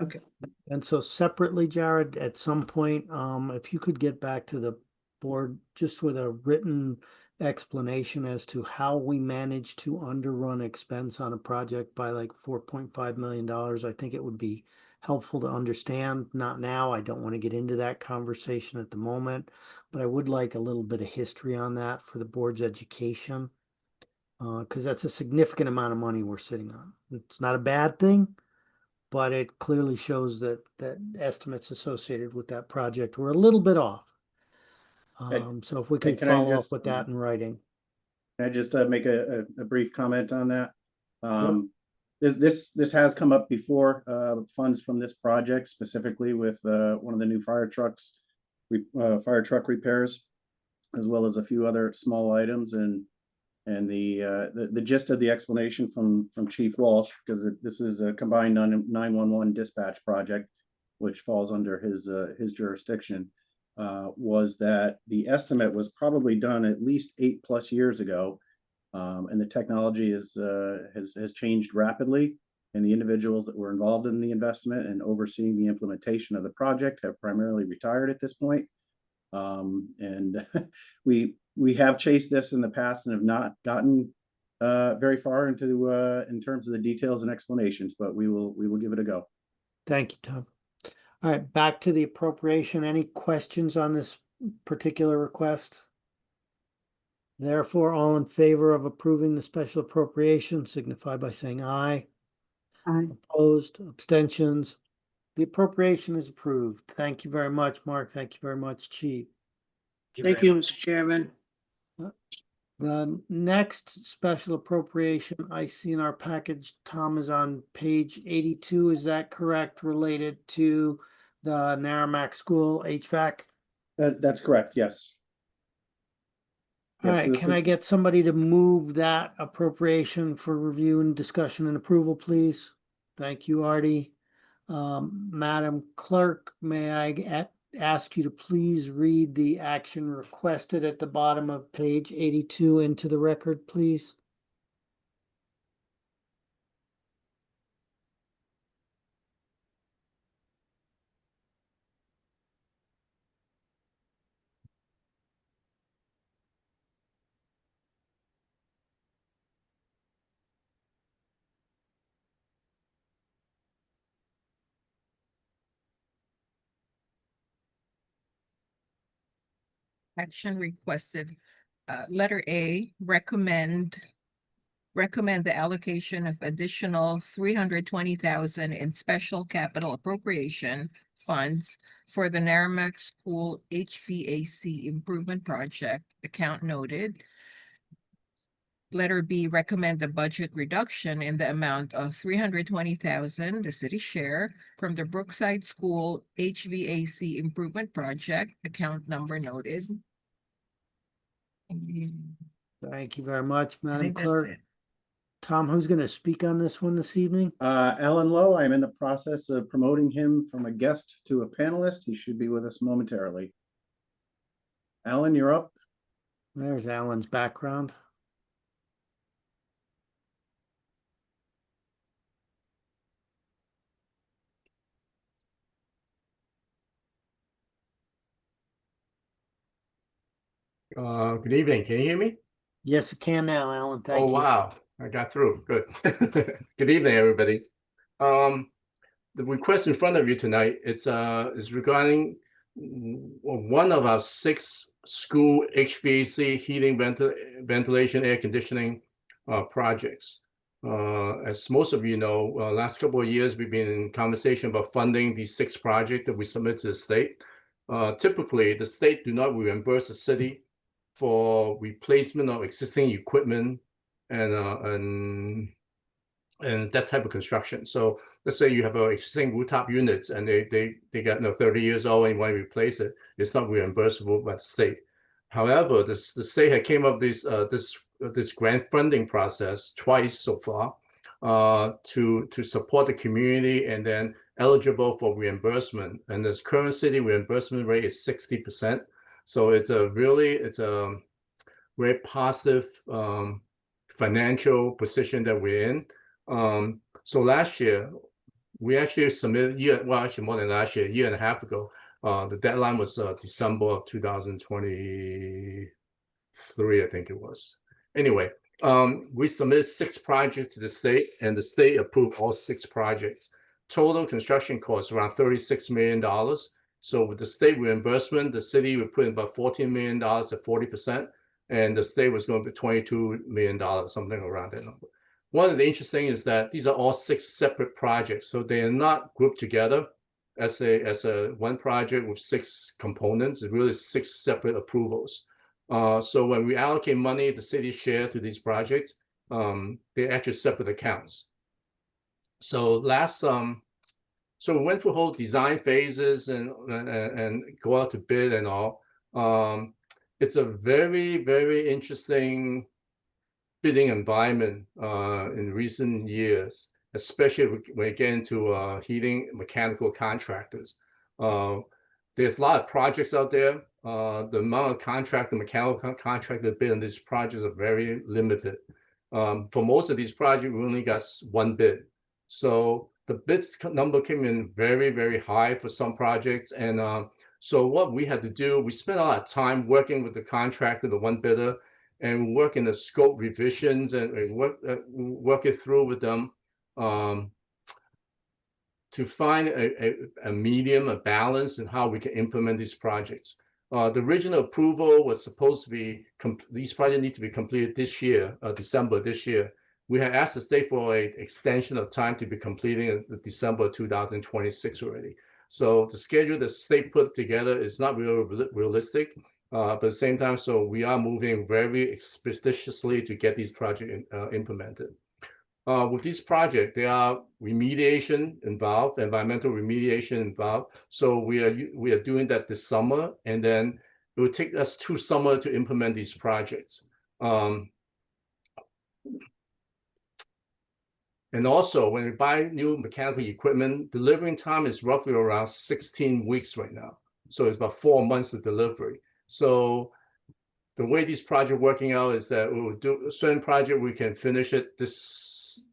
Okay. And so separately, Jared, at some point, if you could get back to the board just with a written explanation as to how we managed to underrun expense on a project by like $4.5 million, I think it would be helpful to understand. Not now, I don't want to get into that conversation at the moment, but I would like a little bit of history on that for the board's education. Because that's a significant amount of money we're sitting on. It's not a bad thing, but it clearly shows that estimates associated with that project were a little bit off. So if we could can I follow up just- with that in writing. Can I just make a brief comment on that? This has come up before, funds from this project, specifically with one of the new fire trucks, fire truck repairs, as well as a few other small items. And the gist of the explanation from Chief Walsh, because this is a combined 911 dispatch project, which falls under his jurisdiction, was that the estimate was probably done at least 8+ years ago, and the technology has changed rapidly, and the individuals that were involved in the investment and overseeing the implementation of the project have primarily retired at this point. And we have chased this in the past and have not gotten very far into in terms of the details and explanations, but we will give it a go. Thank you, Tom. All right, back to the appropriation. Any questions on this particular request? Therefore, all in favor of approving the special appropriation signify by saying aye. Aye. Opposed, abstentions. The appropriation is approved. Thank you very much, Mark. Thank you very much, Chief. Thank you, Mr. Chairman. The next special appropriation I see in our package, Tom, is on page 82. Is that correct? Related to the Narragansett School HVAC? That's correct, yes. All Yes, right, can I get somebody to move that appropriation for review and discussion and approval, please? Thank you, Artie. Madam Clerk, may I ask you to please read the action requested at the bottom of page 82 into the record, please? Action requested. Letter A, recommend the allocation of additional 320,000 in special capital appropriation funds for the Narragansett School HVAC improvement project, account noted. Letter B, recommend a budget reduction in the amount of 320,000, the city share, from the Brookside School HVAC improvement project, account number noted. Thank you very much, I Madam think that's Clerk. it. Tom, who's going to speak on this one this evening? Alan Lowe, I'm in the process of promoting him from a guest to a panelist. He should be with us momentarily. Alan, you're up. There's Alan's background. Good evening. Can you hear me? Yes, you can now, Alan. Thank Oh, you. wow. I got through. Good. Good evening, everybody. The request in front of you tonight, is regarding one of our 6 school HVAC heating, ventilation, air conditioning projects. As most of you know, last couple of years, we've been in conversation about funding these 6 projects that we submit to the state. Typically, the state do not reimburse the city for replacement of existing equipment and that type of construction. So let's say you have a existing rooftop units and they got 30 years old and you want to replace it, it's not reimbursable by the state. However, the state had came up this grant funding process twice so far to support the community and then eligible for reimbursement. And this current city reimbursement rate is 60%. So it's a very positive financial position that we're in. So last year, we actually submitted actually more than last year, a year and a half ago. The deadline was December of 2023, I think it was. Anyway, we submitted 6 projects to the state, and the state approved all 6 projects. Total construction costs around $36 million. So with the state reimbursement, the city would put in about $14 million at 40%, and the state was going to be $22 million, something around that number. One of the interesting is that these are all 6 separate projects, so they are not grouped together as a one project with 6 components. It's really 6 separate approvals. So when we allocate money, the city share to these projects, they're actually separate accounts. So so we went through whole design phases and go out to bid and all. It's a very, very interesting bidding environment in recent years, especially when you get into heating mechanical contractors. There's a lot of projects out there. The amount of mechanical contractor bid on these projects are very limited. For most of these projects, we only got 1 bid. So the bids number came in very, very high for some projects. And so what we had to do, we spent a lot of time working with the contractor, the 1 bidder, and work in the scope revisions and work it through with them to find a medium, a balance in how we can implement these projects. The original approval was supposed to be, these projects need to be completed this year, December this year. We had asked the state for an extension of time to be completing in December 2026 already. So the schedule the state put together is not really realistic. But at the same time, so we are moving very expeditiously to get these projects implemented. With this project, there are remediation involved, environmental remediation involved. So we are doing that this summer, and then it will take us 2 summers to implement these projects. And also, when we buy new mechanical equipment, delivering time is roughly around 16 weeks right now. So it's about 4 months of delivery. So the way these projects working out is that we will do a certain project, we can finish it this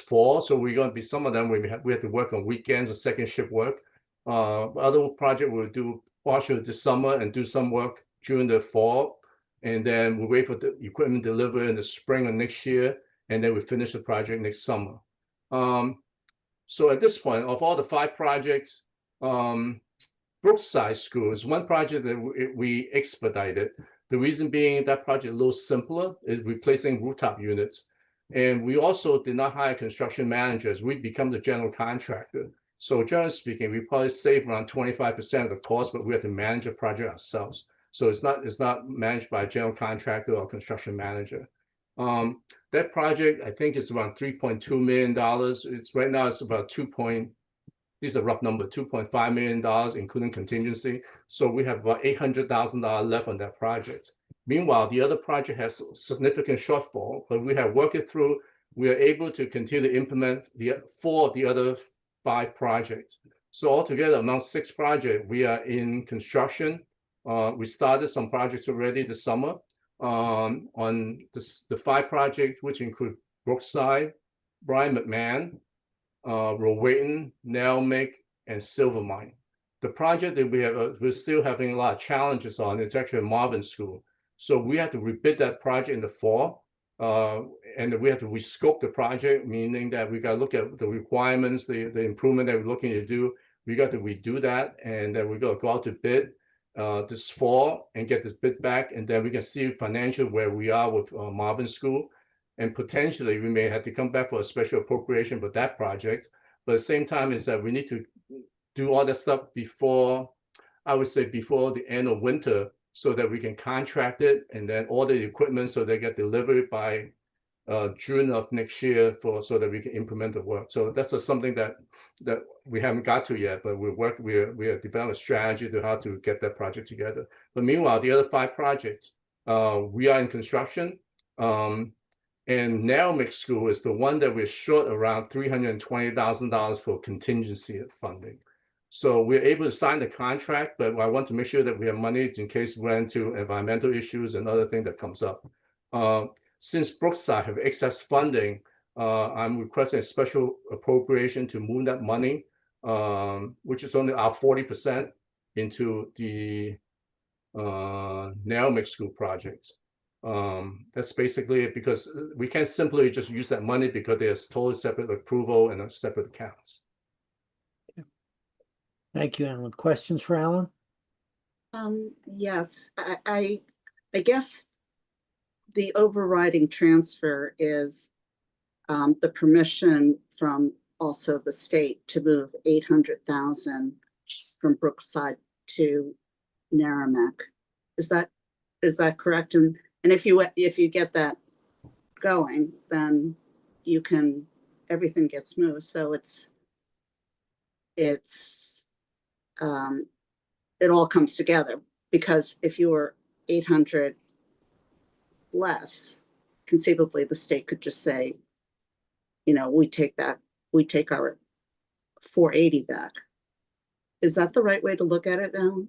fall. So we're going to be, some of them we have to work on weekends or second shift work. Other project we'll do partially this summer and do some work during the fall. And then we wait for the equipment delivery in the spring of next year. And then we finish the project next summer. So at this point, of all the 5 projects, Brookside School is one project that we expedited. The reason being that project a little simpler, is replacing rooftop units. And we also did not hire construction managers. We become the general contractor. So generally speaking, we probably save around 25% of the cost, but we have to manage the project ourselves. So it's not managed by a general contractor or construction manager. That project, I think, is around $3.2 million. It's right now it's about these are rough number, $2.5 million, including contingency. So we have about $800,000 left on that project. Meanwhile, the other project has significant shortfall, but we have worked it through. We are able to continue to implement 4 of the other 5 projects. So altogether, among 6 projects, we are in construction. We started some projects already this summer. On the 5 projects, which include Brookside, Brian McMahon, Rowayton, Nailmick, and Silvermine. The project that we're still having a lot of challenges on, it's actually a Marvin School. So we have to rebid that project in the fall, and we have to rescope the project, meaning that we got to look at the requirements, the improvement that we're looking to do. We got to redo that, and then we got to go out to bid this fall and get this bid back, and then we can see financially where we are with Marvin School. And potentially we may have to come back for a special appropriation for that project. But at the same time is that we need to do all that stuff before, I would say before the end of winter, so that we can contract it and then order the equipment so they get delivered by June of next year so that we can implement the work. So that's just something that we haven't got to yet, but we are developing a strategy to how to get that project together. But meanwhile, the other 5 projects, we are in construction. And Nailmick School is the one that we're short around $320,000 for contingency funding. So we're able to sign the contract, but I want to make sure that we have money in case we run into environmental issues and other things that comes up. Since Brookside have excess funding, I'm requesting a special appropriation to move that money, which is only our 40% into the Nailmick School projects. That's basically it, because we can't simply just use that money because there's totally separate approval and separate accounts. Thank you, Alan. Questions for Alan? Yes, I guess the overriding transfer is the permission from also the state to move 800,000 from Brookside to Narragansett. Is that correct? And if you get that going, then everything gets moved. So it all comes together, because if you were 800 less, conceivably the state could just say, we take our 480 back. Is that the right way to look at it, Alan?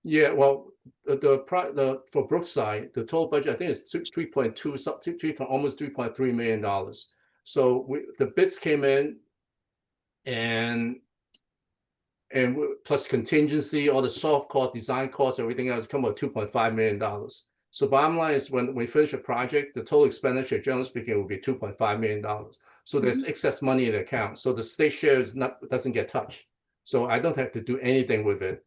Yeah, well, for Brookside, the total budget I think is 3.2 something, almost $3.3 million. So the bids came in, and plus contingency, all the soft cost, design costs, everything else, come up $2.5 million. So bottom line is, when we finish a project, the total expenditure, generally speaking, will be $2.5 million. So there's excess money in the account. So the state share doesn't get touched. So I don't have to do anything with it,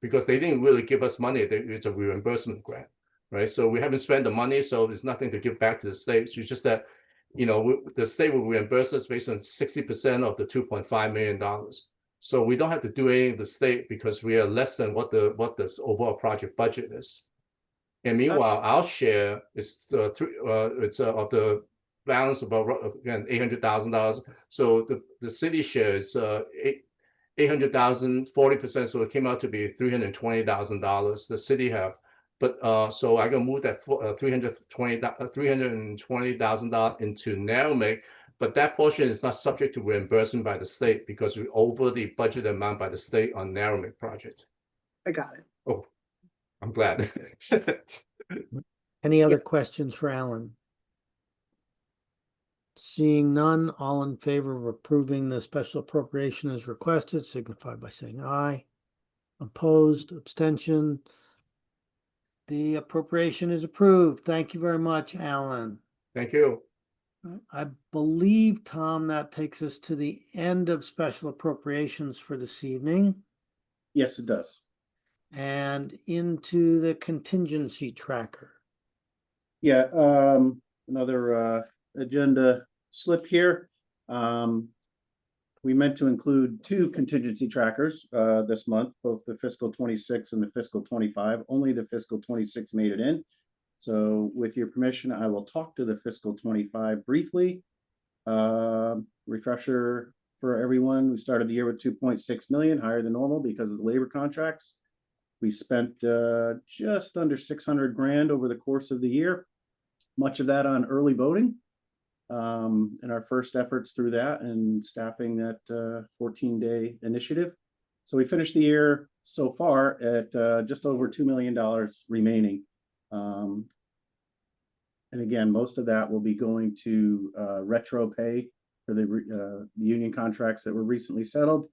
because they didn't really give us money. It's a reimbursement grant, right? So we haven't spent the money, so there's nothing to give back to the state. It's just that, the state will reimburse us based on 60% of the $2.5 million. So we don't have to do anything to the state, because we are less than what the overall project budget is. And meanwhile, our share is of the balance about, again, $800,000. So the city shares, 800,000, 40%, so it came out to be $320,000 the city have. But so I can move that $320,000 into NARAMIC, but that portion is not subject to reimbursement by the state because we're over the budget amount by the state on NARAMIC project. I got it. Oh, I'm glad. Any other questions for Alan? Seeing none, all in favor of approving the special appropriation as requested, signify by saying aye. Opposed, abstention. The appropriation is approved. Thank you very much, Alan. Thank you. I believe, Tom, that takes us to the end of special appropriations for this evening Yes, it does. and into the contingency tracker. Yeah, another agenda slip here. We meant to include 2 contingency trackers this month, both the fiscal 26 and the fiscal 25. Only the fiscal 26 made it in. So with your permission, I will talk to the fiscal 25 briefly. Refresher for everyone. We started the year with 2.6 million, higher than normal because of the labor contracts. We spent just under 600 grand over the course of the year, much of that on early voting. And our first efforts through that and staffing that 14-day initiative. So we finished the year so far at just over $2 million remaining. And again, most of that will be going to retro pay for the union contracts that were recently settled.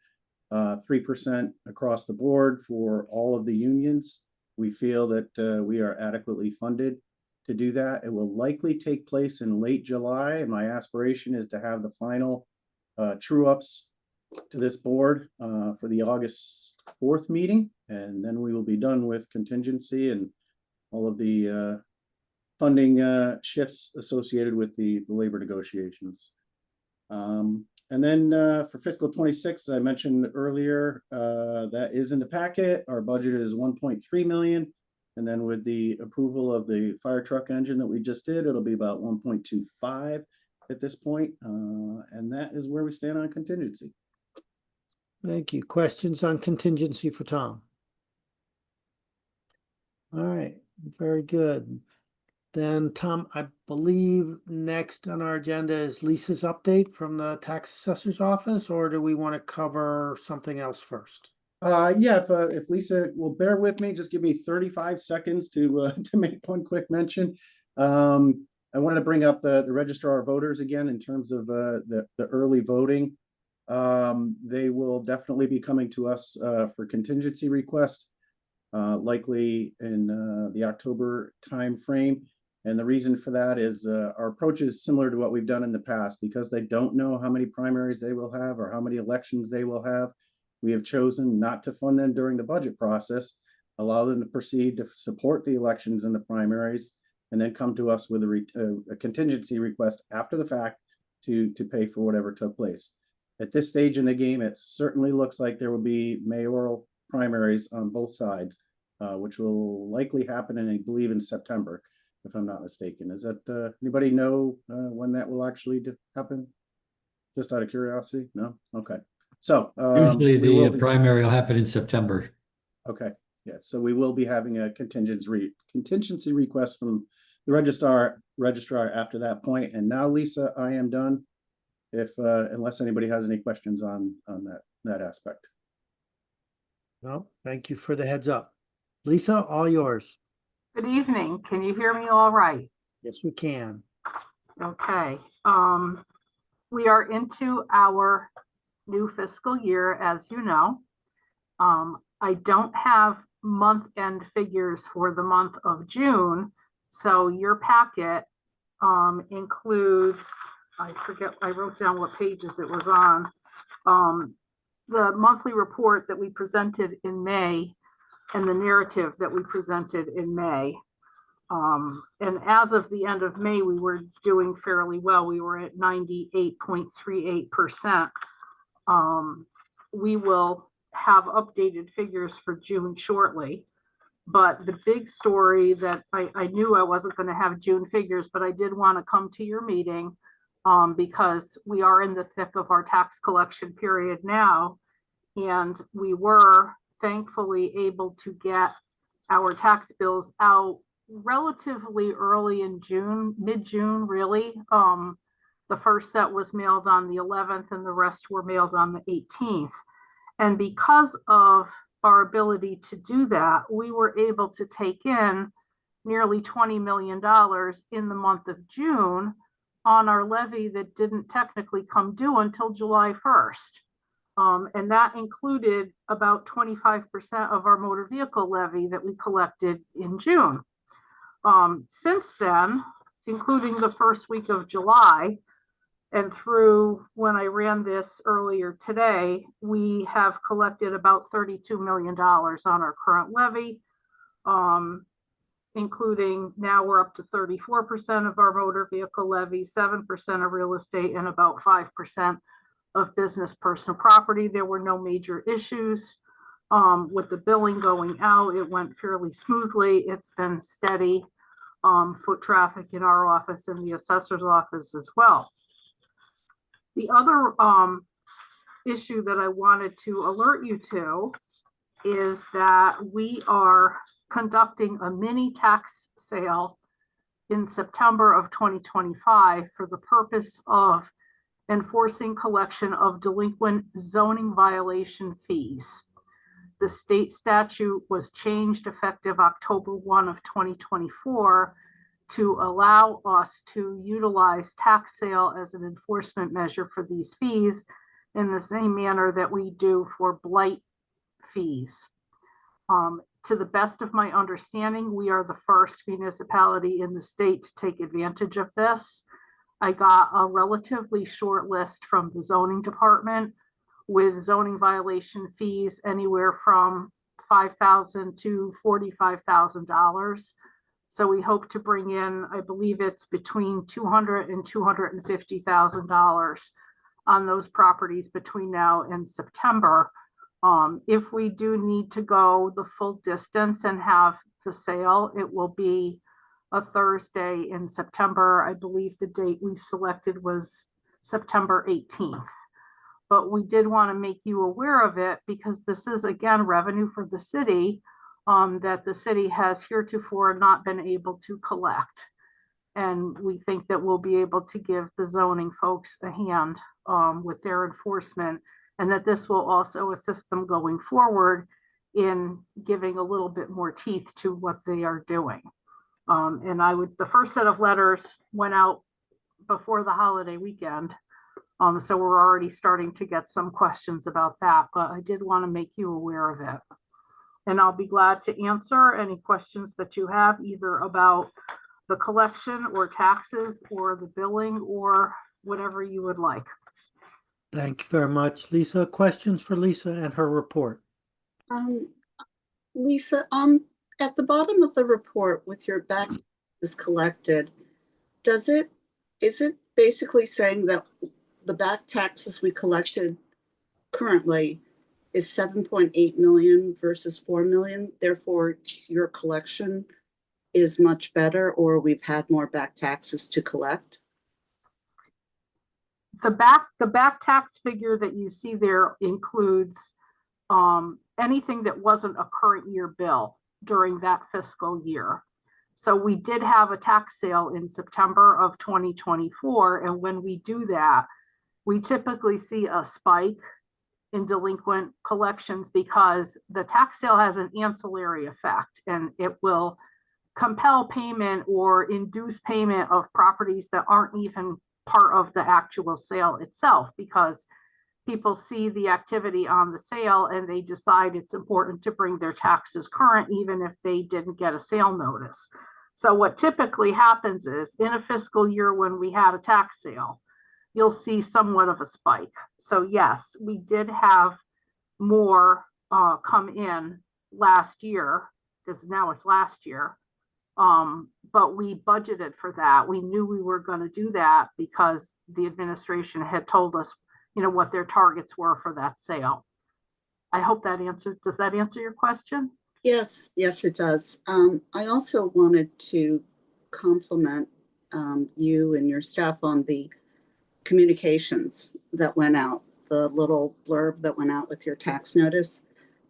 3% across the board for all of the unions. We feel that we are adequately funded to do that. It will likely take place in late July, and my aspiration is to have the final true ups to this board for the August 4th meeting, and then we will be done with contingency and all of the funding shifts associated with the labor negotiations. And then for fiscal 26, I mentioned earlier, that is in the packet. Our budget is 1.3 million. And then with the approval of the fire truck engine that we just did, it'll be about 1.25 at this point. And that is where we stand on contingency. Thank you. Questions on contingency for Tom? All right, very good. Then, Tom, I believe next on our agenda is Lisa's update from the tax assessor's office, or do we want to cover something else first? Yeah, if Lisa will bear with me, just give me 35 seconds to make one quick mention. I wanted to bring up the registrar of voters again in terms of the early voting. They will definitely be coming to us for contingency requests, likely in the October timeframe. And the reason for that is our approach is similar to what we've done in the past, because they don't know how many primaries they will have or how many elections they will have. We have chosen not to fund them during the budget process, allow them to proceed to support the elections and the primaries, and then come to us with a contingency request after the fact to pay for whatever took place. At this stage in the game, it certainly looks like there will be mayoral primaries on both sides, which will likely happen I believe in September, if I'm not mistaken. Is that anybody know when that will actually happen? Just out of curiosity? No? Okay. So Usually the primary will happen in September. Okay, yeah, so we will be having a contingency request from the registrar after that point. And now, Lisa, I am done. If unless anybody has any questions on that aspect. No, thank you for the heads up. Lisa, all yours. Good evening. Can you hear me all right? Yes, we can. Okay. We are into our new fiscal year, as you know. I don't have month-end figures for the month of June, so your packet includes, I forget, I wrote down what pages it was on, the monthly report that we presented in May and the narrative that we presented in May. And as of the end of May, we were doing fairly well. We were at 98.38%. We will have updated figures for June shortly. But the big story that I knew I wasn't going to have June figures, but I did want to come to your meeting because we are in the thick of our tax collection period now. And we were thankfully able to get our tax bills out relatively early in June, mid-June, really. The first set was mailed on the 11th and the rest were mailed on the 18th. And because of our ability to do that, we were able to take in nearly $20 million in the month of June on our levy that didn't technically come due until July 1st. And that included about 25% of our motor vehicle levy that we collected in June. Since then, including the first week of July, and through when I ran this earlier today, we have collected about $32 million on our current levy, including now we're up to 34% of our motor vehicle levy, 7% of real estate, and about 5% of business personal property. There were no major issues with the billing going out. It went fairly smoothly. It's been steady foot traffic in our office and the assessor's office as well. The other issue that I wanted to alert you to is that we are conducting a mini tax sale in September of 2025 for the purpose of enforcing collection of delinquent zoning violation fees. The state statute was changed effective October 1 of 2024 to allow us to utilize tax sale as an enforcement measure for these fees in the same manner that we do for blight fees. To the best of my understanding, we are the first municipality in the state to take advantage of this. I got a relatively short list from the zoning department with zoning violation fees anywhere from $5,000 to $45,000. So we hope to bring in, I believe it's between $200,000 and $250,000 on those properties between now and September. If we do need to go the full distance and have the sale, it will be a Thursday in September. I believe the date we selected was September 18th. But we did want to make you aware of it because this is, again, revenue for the city that the city has heretofore not been able to collect. And we think that we'll be able to give the zoning folks a hand with their enforcement, and that this will also assist them going forward in giving a little bit more teeth to what they are doing. And the first set of letters went out before the holiday weekend. So we're already starting to get some questions about that, but I did want to make you aware of it. And I'll be glad to answer any questions that you have, either about the collection or taxes or the billing or whatever you would like. Thank you very much. Lisa, questions for Lisa and her report? Lisa, at the bottom of the report with your back is collected, is it basically saying that the back taxes we collected currently is 7.8 million versus 4 million? Therefore, your collection is much better, or we've had more back taxes to collect? The back tax figure that you see there includes anything that wasn't a current year bill during that fiscal year. So we did have a tax sale in September of 2024. And when we do that, we typically see a spike in delinquent collections because the tax sale has an ancillary effect, and it will compel payment or induce payment of properties that aren't even part of the actual sale itself, because people see the activity on the sale and they decide it's important to bring their taxes current, even if they didn't get a sale notice. So what typically happens is, in a fiscal year when we had a tax sale, you'll see somewhat of a spike. So yes, we did have more come in last year, because now it's last year. But we budgeted for that. We knew we were going to do that because the administration had told us, what their targets were for that sale. I hope that does that answer your question? Yes, it does. I also wanted to compliment you and your staff on the communications that went out, the little blurb that went out with your tax notice.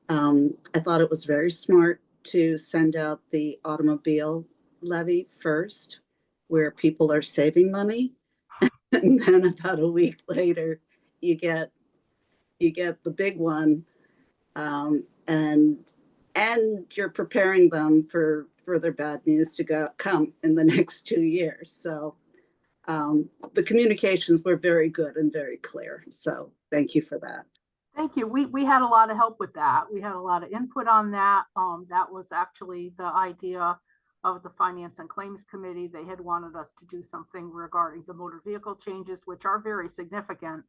I thought it was very smart to send out the automobile levy first, where people are saving money. And then about a week later, you get the big one. And you're preparing them for further bad news to come in the next 2 years. So the communications were very good and very clear. So thank you for that. Thank you. We had a lot of help with that. We had a lot of input on that. That was actually the idea of the Finance and Claims Committee. They had wanted us to do something regarding the motor vehicle changes, which are very significant.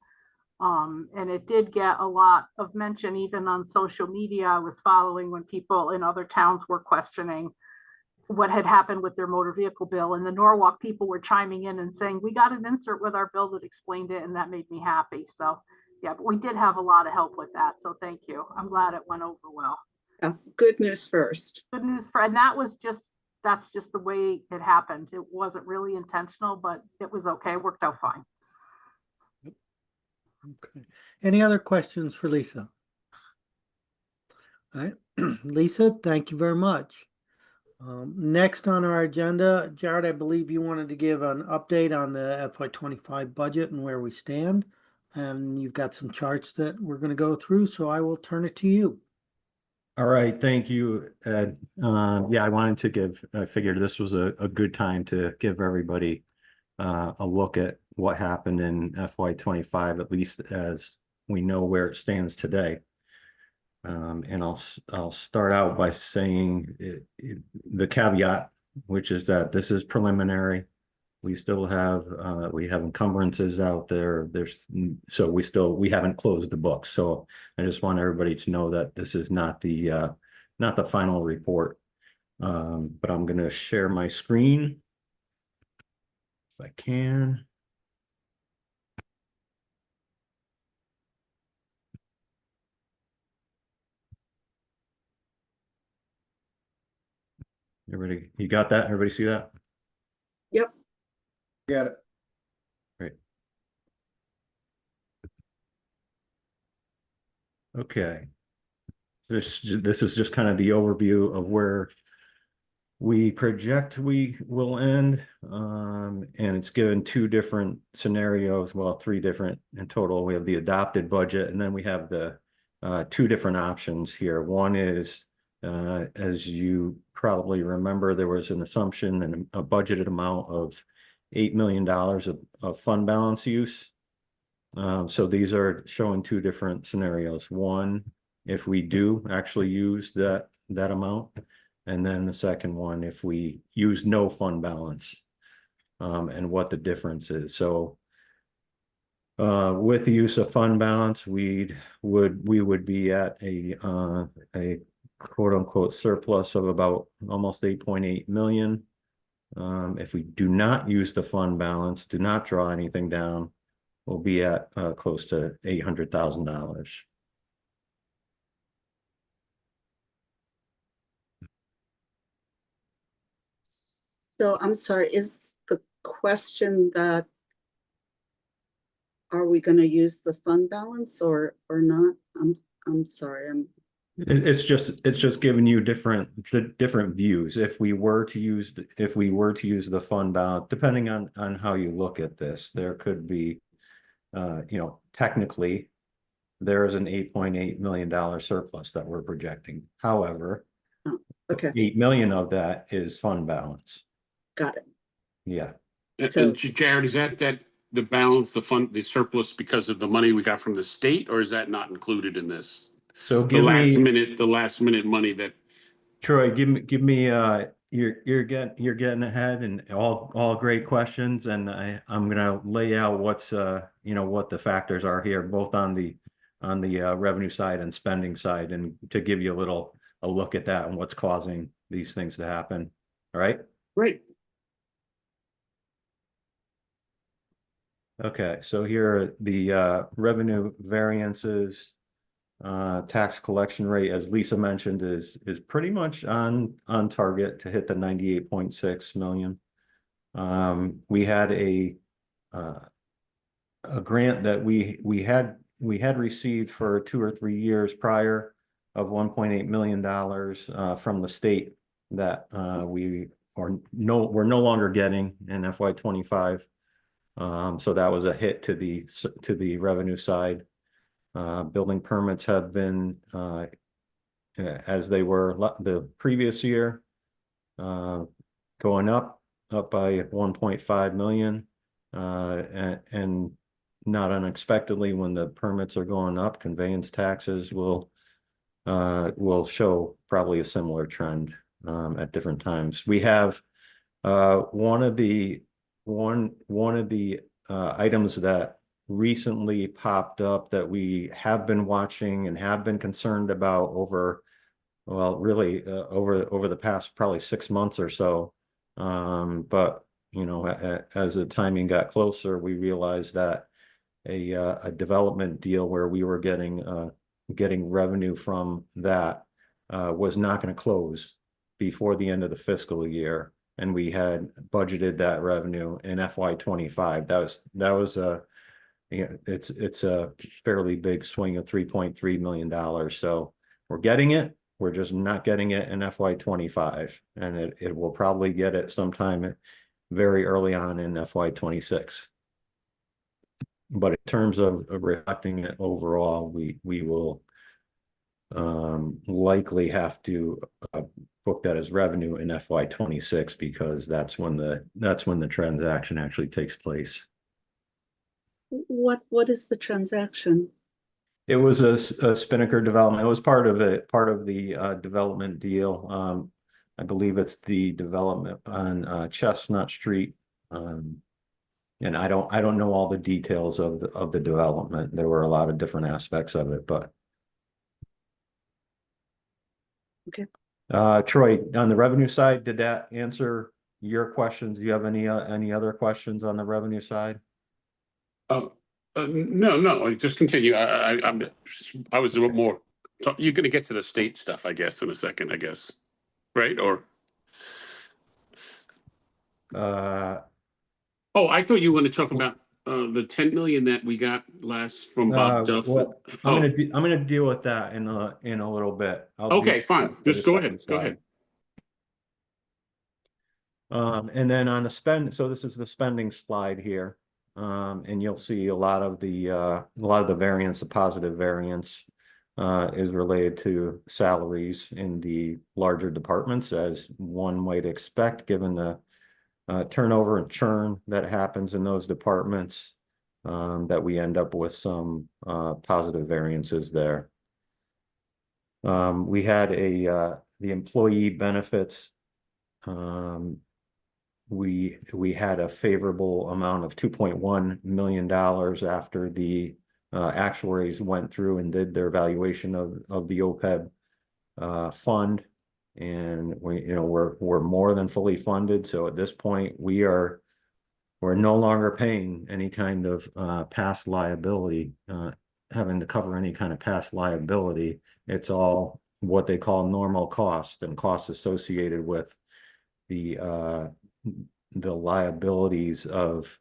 And it did get a lot of mention even on social media. I was following when people in other towns were questioning what had happened with their motor vehicle bill, and the Norwalk people were chiming in and saying, we got an insert with our bill that explained it, and that made me happy. So yeah, but we did have a lot of help with that. So thank you. I'm glad it went over well. Yeah, good news first. Good news for, and that's just the way it happened. It wasn't really intentional, but it was okay. It worked out fine. Okay. Any other questions for Lisa? All right. Lisa, thank you very much. Next on our agenda, Jared, I believe you wanted to give an update on the FY25 budget and where we stand. And you've got some charts that we're going to go through, so I will turn it to you. All right, thank you, Ed. Yeah, I figured this was a good time to give everybody a look at what happened in FY25, at least as we know where it stands today. And I'll start out by saying the caveat, which is that this is preliminary. We still have we have encumbrances out there. We haven't closed the books. So I just want everybody to know that this is not the final report. But I'm going to share my screen if I can. Everybody, you got that? Everybody see that? Yep. Got it. Great. Okay. This is just kind of the overview of where we project we will end. And it's given two different scenarios, well, three different in total. We have the adopted budget, and then we have the two different options here. One is, as you probably remember, there was an assumption and a budgeted amount of $8 million of fund balance use. So these are showing two different scenarios. One, if we do actually use that amount, and then the second one, if we use no fund balance, and what the difference is. So with the use of fund balance, we would be at a quote unquote surplus of about almost 8.8 million. If we do not use the fund balance, do not draw anything down, we'll be at close to $800,000. So I'm sorry, is the question that are we going to use the fund balance or not? I'm sorry. It's just giving you different views. If we were to use the fund balance, depending on how you look at this, there could be, technically there is an $8.8 million surplus that we're projecting. However, okay, 8 million of that is fund balance. got it. Yeah. So- And Jared, is that the balance, the surplus because of the money we got from the state, or is that not included in this? So The last minute money that. Troy, give me you're getting ahead, and all great questions, and I'm gonna lay out what's what the factors are here, both on the revenue side and spending side, and to give you a look at that and what's causing these things to happen. All right. Great. Okay, so here are the revenue variances. Tax collection rate, as Lisa mentioned, is pretty much on target to hit the 98.6 million. We had a a grant that we had received for 2 or 3 years prior of $1.8 million from the state that we're no longer getting in FY25. So that was a hit to the revenue side. Building permits have been as they were the previous year, going up by 1.5 million, and not unexpectedly, when the permits are going up, conveyance taxes will show probably a similar trend at different times. We have one of the items that recently popped up that we have been watching and have been concerned about over the past probably 6 months or so. But as the timing got closer, we realized that a development deal where we were getting revenue from that was not going to close before the end of the fiscal year, and we had budgeted that revenue in FY25. That was it's a fairly big swing of $3.3 million. So we're getting it. We're just not getting it in FY25, and it will probably get it sometime very early on in FY26. But in terms of reflecting it overall, we will likely have to book that as revenue in FY26, because that's when the transaction actually takes place. What is the transaction? It was a Spinnaker development. It was part of the development deal. I believe it's the development on Chestnut Street. And I don't know all the details of the development. There were a lot of different aspects of it, but okay. Troy, on the revenue side, did that answer your questions? Do you have any other questions on the revenue side? No, just continue. I was a little more, you're gonna get to the state stuff, I guess, in a second, I guess, right? Or oh, I thought you were gonna talk about the 10 million that we got last from Bob Duff. Well, I'm gonna deal with that in a little bit. Okay, fine. Just go ahead. Go ahead. And then on the spend, so this is the spending slide here. And you'll see a lot of the variance, the positive variance is related to salaries in the larger departments, as one might expect, given the turnover and churn that happens in those departments, that we end up with some positive variances there. We had the employee benefits. We had a favorable amount of $2.1 million after the actuaries went through and did their valuation of the OPEB fund, and we're more than fully funded. So at this point, we're no longer paying any kind of past liability, having to cover any kind of past liability. It's all what they call normal cost and costs associated with the liabilities of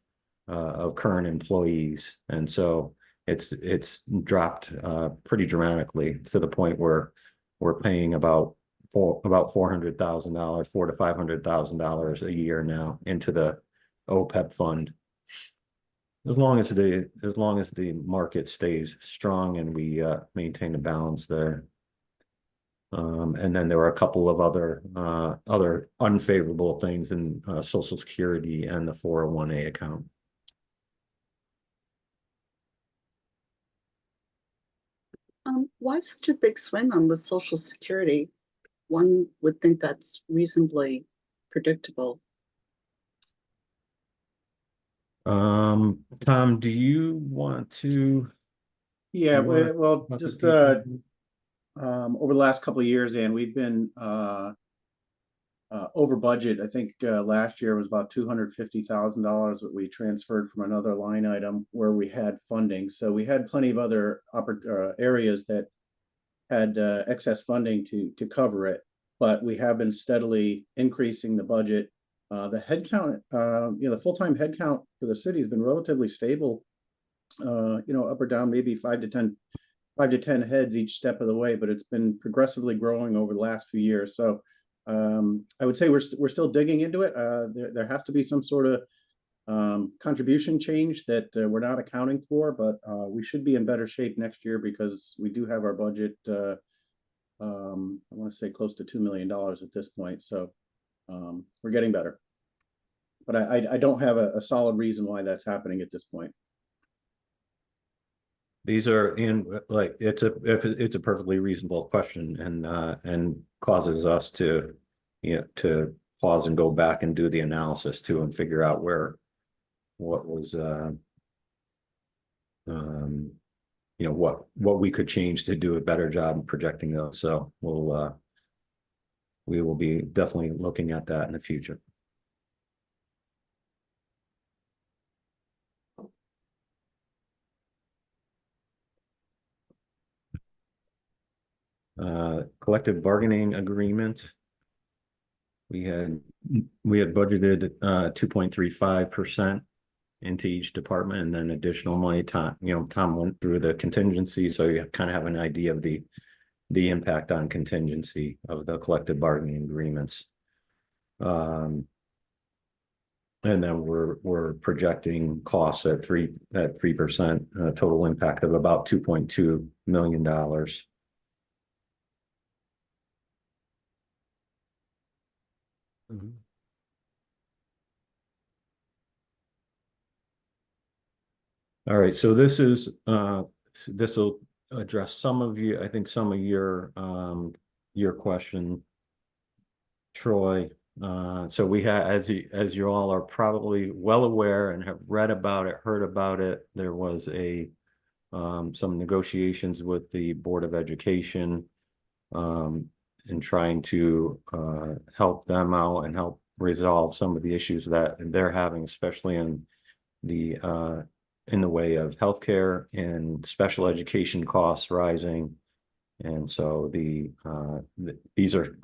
current employees. And so it's dropped pretty dramatically, to the point where we're paying about $400,000, $400,000 to $500,000 a year now into the OPEB fund. As long as the market stays strong and we maintain a balance there. And then there were a couple of other unfavorable things in Social Security and the 401(a) account. Why such a big swing on the Social Security? One would think that's reasonably predictable. Tom, do you want to? Yeah, Do you wanna well, talk about the just details? over the last couple of years, and we've been over budget. I think last year was about $250,000 that we transferred from another line item where we had funding. So we had plenty of other areas that had excess funding to cover it, but we have been steadily increasing the budget. The headcount, the full-time headcount for the city has been relatively stable up or down, maybe 5 to 10 heads each step of the way, but it's been progressively growing over the last few years. So I would say we're still digging into it. There has to be some sort of contribution change that we're not accounting for, but we should be in better shape next year because we do have our budget. I want to say close to $2 million at this point. So we're getting better. But I don't have a solid reason why that's happening at this point. These are it's a perfectly reasonable question and causes us to to pause and go back and do the analysis too and figure out what was what we could change to do a better job in projecting those. So we will be definitely looking at that in the future. Collective bargaining agreement. We had budgeted 2.35% into each department, and then additional money. Tom went through the contingency, so you kind of have an idea of the impact on contingency of the collective bargaining agreements. And then we're projecting costs at 3%, total impact of about $2.2 million. All right, so this will address some of you, I think some of your question, Troy. So we have, as you all are probably well aware and have read about it, heard about it, there was some negotiations with the Board of Education in trying to help them out and help resolve some of the issues that they're having, especially in the way of healthcare and special education costs rising. And so these are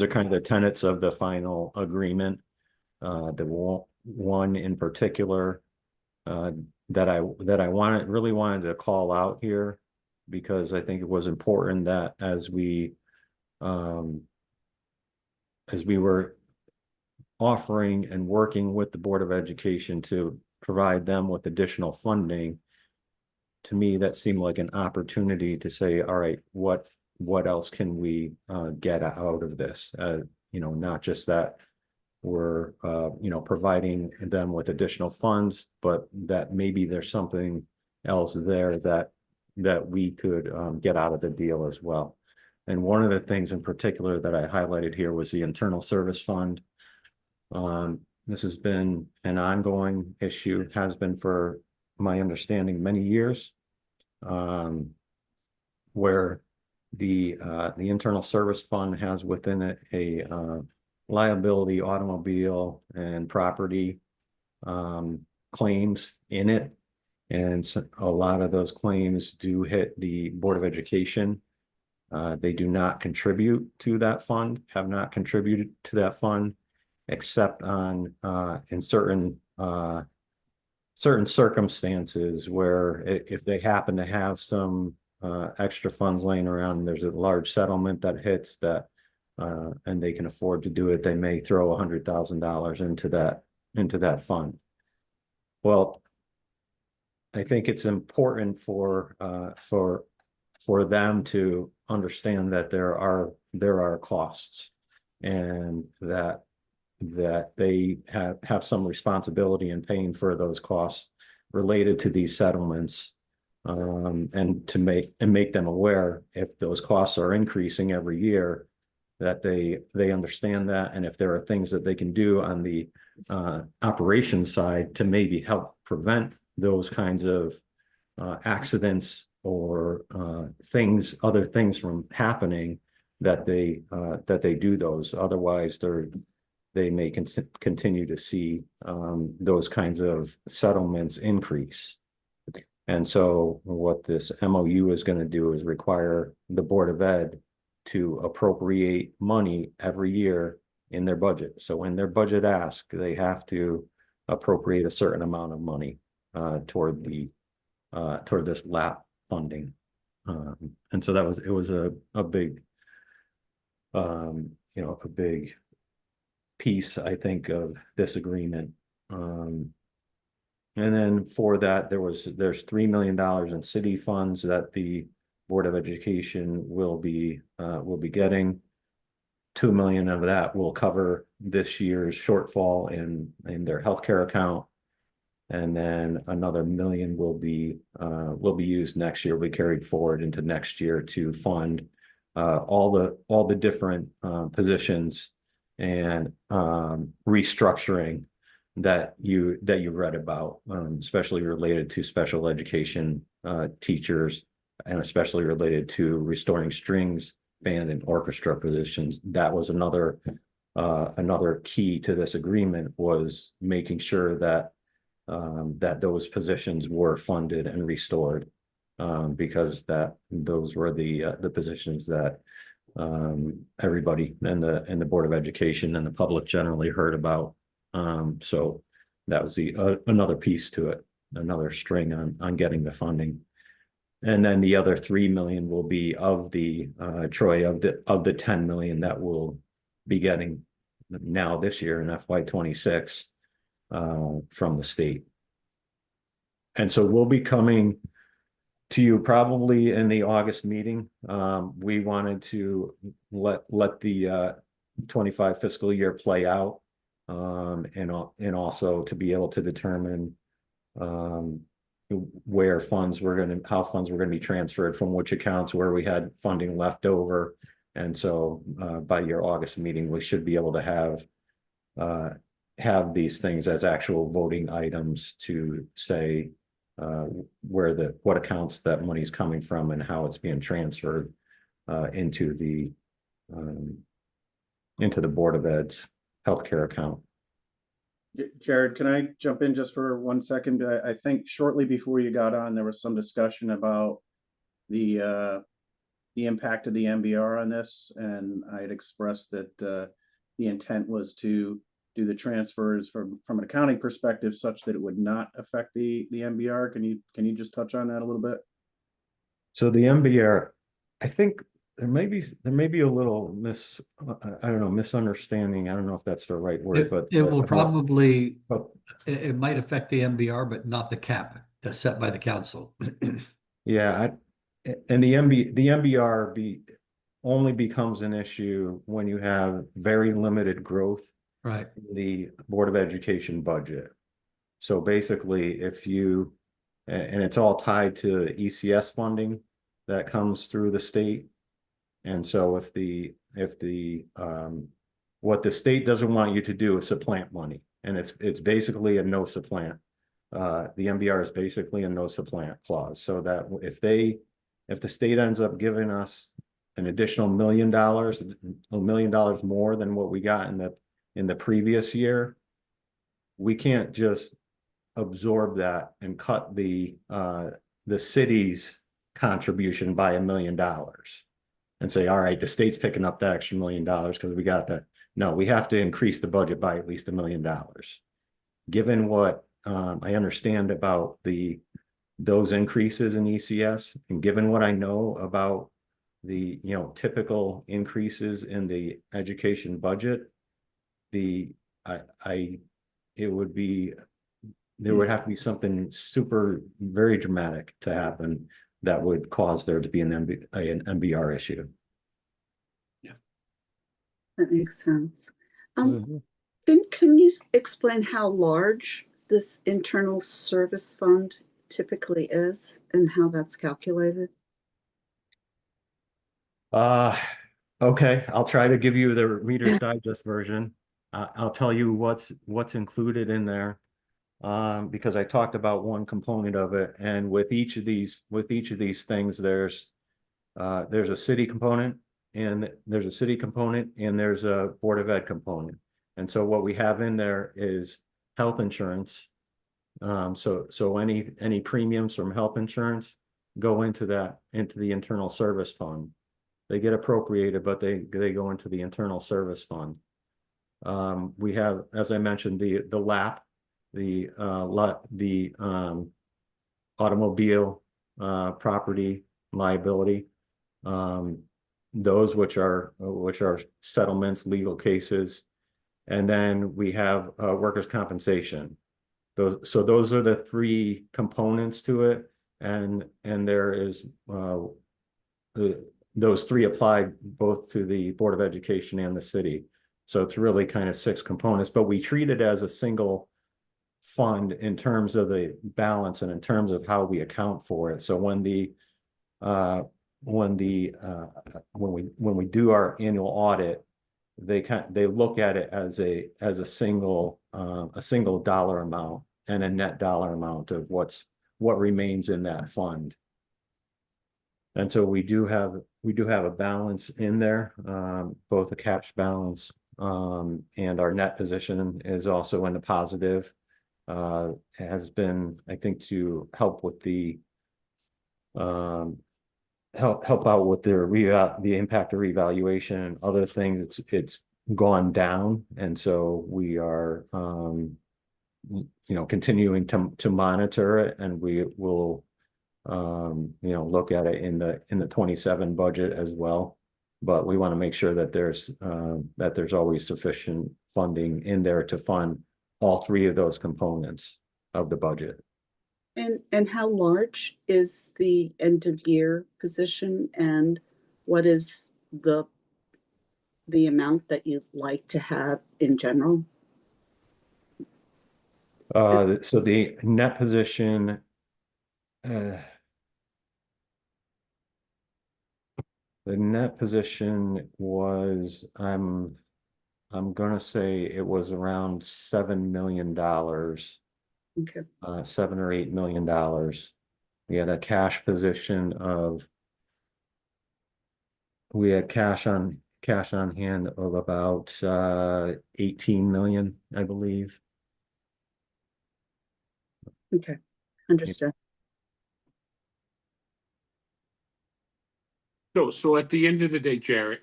kind of the tenets of the final agreement. The one in particular that I really wanted to call out here, because I think it was important that as we were offering and working with the Board of Education to provide them with additional funding, to me that seemed like an opportunity to say, all right, what else can we get out of this? Not just that we're providing them with additional funds, but that maybe there's something else there that we could get out of the deal as well. And one of the things in particular that I highlighted here was the internal service fund. This has been an ongoing issue, has been, for my understanding, many years, where the internal service fund has within it a liability, automobile, and property claims in it. And so a lot of those claims do hit the Board of Education. They do not contribute to that fund, have not contributed to that fund, except on in certain circumstances where if they happen to have some extra funds laying around, there's a large settlement that hits that and they can afford to do it, they may throw $100,000 into that fund. Well, I think it's important for them to understand that there are costs, and that they have some responsibility in paying for those costs related to these settlements, and to make them aware if those costs are increasing every year, that they understand that, and if there are things that they can do on the operations side to maybe help prevent those kinds of accidents or other things from happening, that they do those. Otherwise, they may continue to see those kinds of settlements increase. And so what this MOU is going to do is require the Board of Ed to appropriate money every year in their budget. So in their budget ask, they have to appropriate a certain amount of money toward the toward this LAP funding. And so it was a big, a big piece, I think, of this agreement. And then for that, there's $3 million in city funds that the Board of Education will be getting. 2 million of that will cover this year's shortfall in their healthcare account. And then another $1 million will be used next year, will be carried forward into next year to fund all the different positions and restructuring that you've read about, especially related to special education teachers, and especially related to restoring strings, band, and orchestra positions. That was another key to this agreement, was making sure that those positions were funded and restored, because those were the positions that everybody in the Board of Education and the public generally heard about. So that was another piece to it, another string on getting the funding. And then the other 3 million will be of the Troy, of the 10 million that we'll be getting now this year in FY26 from the state. And so we'll be coming to you probably in the August meeting. We wanted to let the 25 fiscal year play out, and also to be able to determine how funds were going to be transferred from which accounts, where we had funding left over. And so by your August meeting, we should be able to have these things as actual voting items to say what accounts that money is coming from and how it's being transferred into the Board of Ed's healthcare account. Jared, can I jump in just for 1 second? I think shortly before you got on, there was some discussion about the impact of the MBR on this, and I had expressed that the intent was to do the transfers from an accounting perspective such that it would not affect the MBR. Can you just touch on that a little bit? So the MBR, I think there may be a little misunderstanding. I don't know if that's the right word, but it will probably, it might affect the MBR, but not the cap that's set by the council. Yeah, and the MBR only becomes an issue when you have very limited growth, right, in the Board of Education budget. So basically, and it's all tied to ECS funding that comes through the state. And so what the state doesn't want you to do is supplant money, and it's basically a no supplant. The MBR is basically a no supplant clause, so that if the state ends up giving us an additional $1 million more than what we got in the previous year, we can't just absorb that and cut the city's contribution by $1 million and say, all right, the state's picking up that extra $1 million because we got that. No, we have to increase the budget by at least $1 million. Given what I understand about those increases in ECS, and given what I know about the typical increases in the education budget, there would have to be something very dramatic to happen that would cause there to be an MBR issue. Yeah, That makes sense. Mhm. Can you explain how large this internal service fund typically is and how that's calculated? Okay, I'll try to give you the Reader's Digest version. I'll tell you what's included in there, because I talked about one component of it, and with each of these things, there's a city component, and there's a Board of Ed component. And so what we have in there is health insurance. So any premiums from health insurance go into the internal service fund. They get appropriated, but they go into the internal service fund. We have, as I mentioned, the LAP, the automobile property liability. Those which are settlements, legal cases. And then we have workers' compensation. Those are the three components to it. And there is those three apply both to the Board of Education and the city. So it's really kind of 6 components, but we treat it as a single fund in terms of the balance and in terms of how we account for it. So when we do our annual audit, they look at it as a single dollar amount and a net dollar amount of what remains in that fund. And so we do have a balance in there, both a cash balance and our net position is also in the positive. Has been, I think, to help with the help out with the impact of revaluation and other things. It's gone down, and so we are continuing to monitor it, and we will look at it in the 27 budget as well. But we want to make sure that there's always sufficient funding in there to fund all 3 of those components of the budget. And how large is the end of year position, and what is the amount that you'd like to have in general? So the net position, the net position was, I'm gonna say it was around $7 million. Okay. $7 or $8 million. We had a cash position of, we had cash on hand of about 18 million, I believe. Okay, understood. So at the end of the day, Jarrett,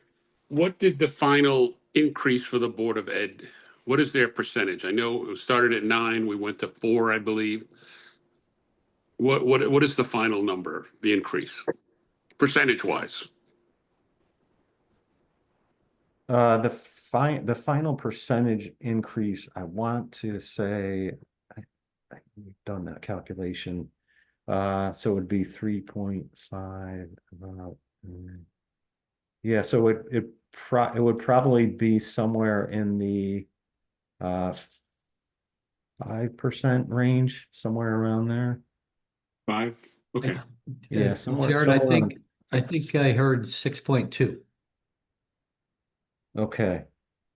what did the final increase for the Board of Ed? What is their percentage? I know it started at 9, we went to 4, I believe. What is the final number, the increase, percentage-wise? The final percentage increase, I want to say, we've done that calculation. So it would be 3.5 about. Yeah, so it would probably be somewhere in the 5% range, somewhere around there. 5? Okay. Yeah, Jared, I think I heard 6.2. Okay.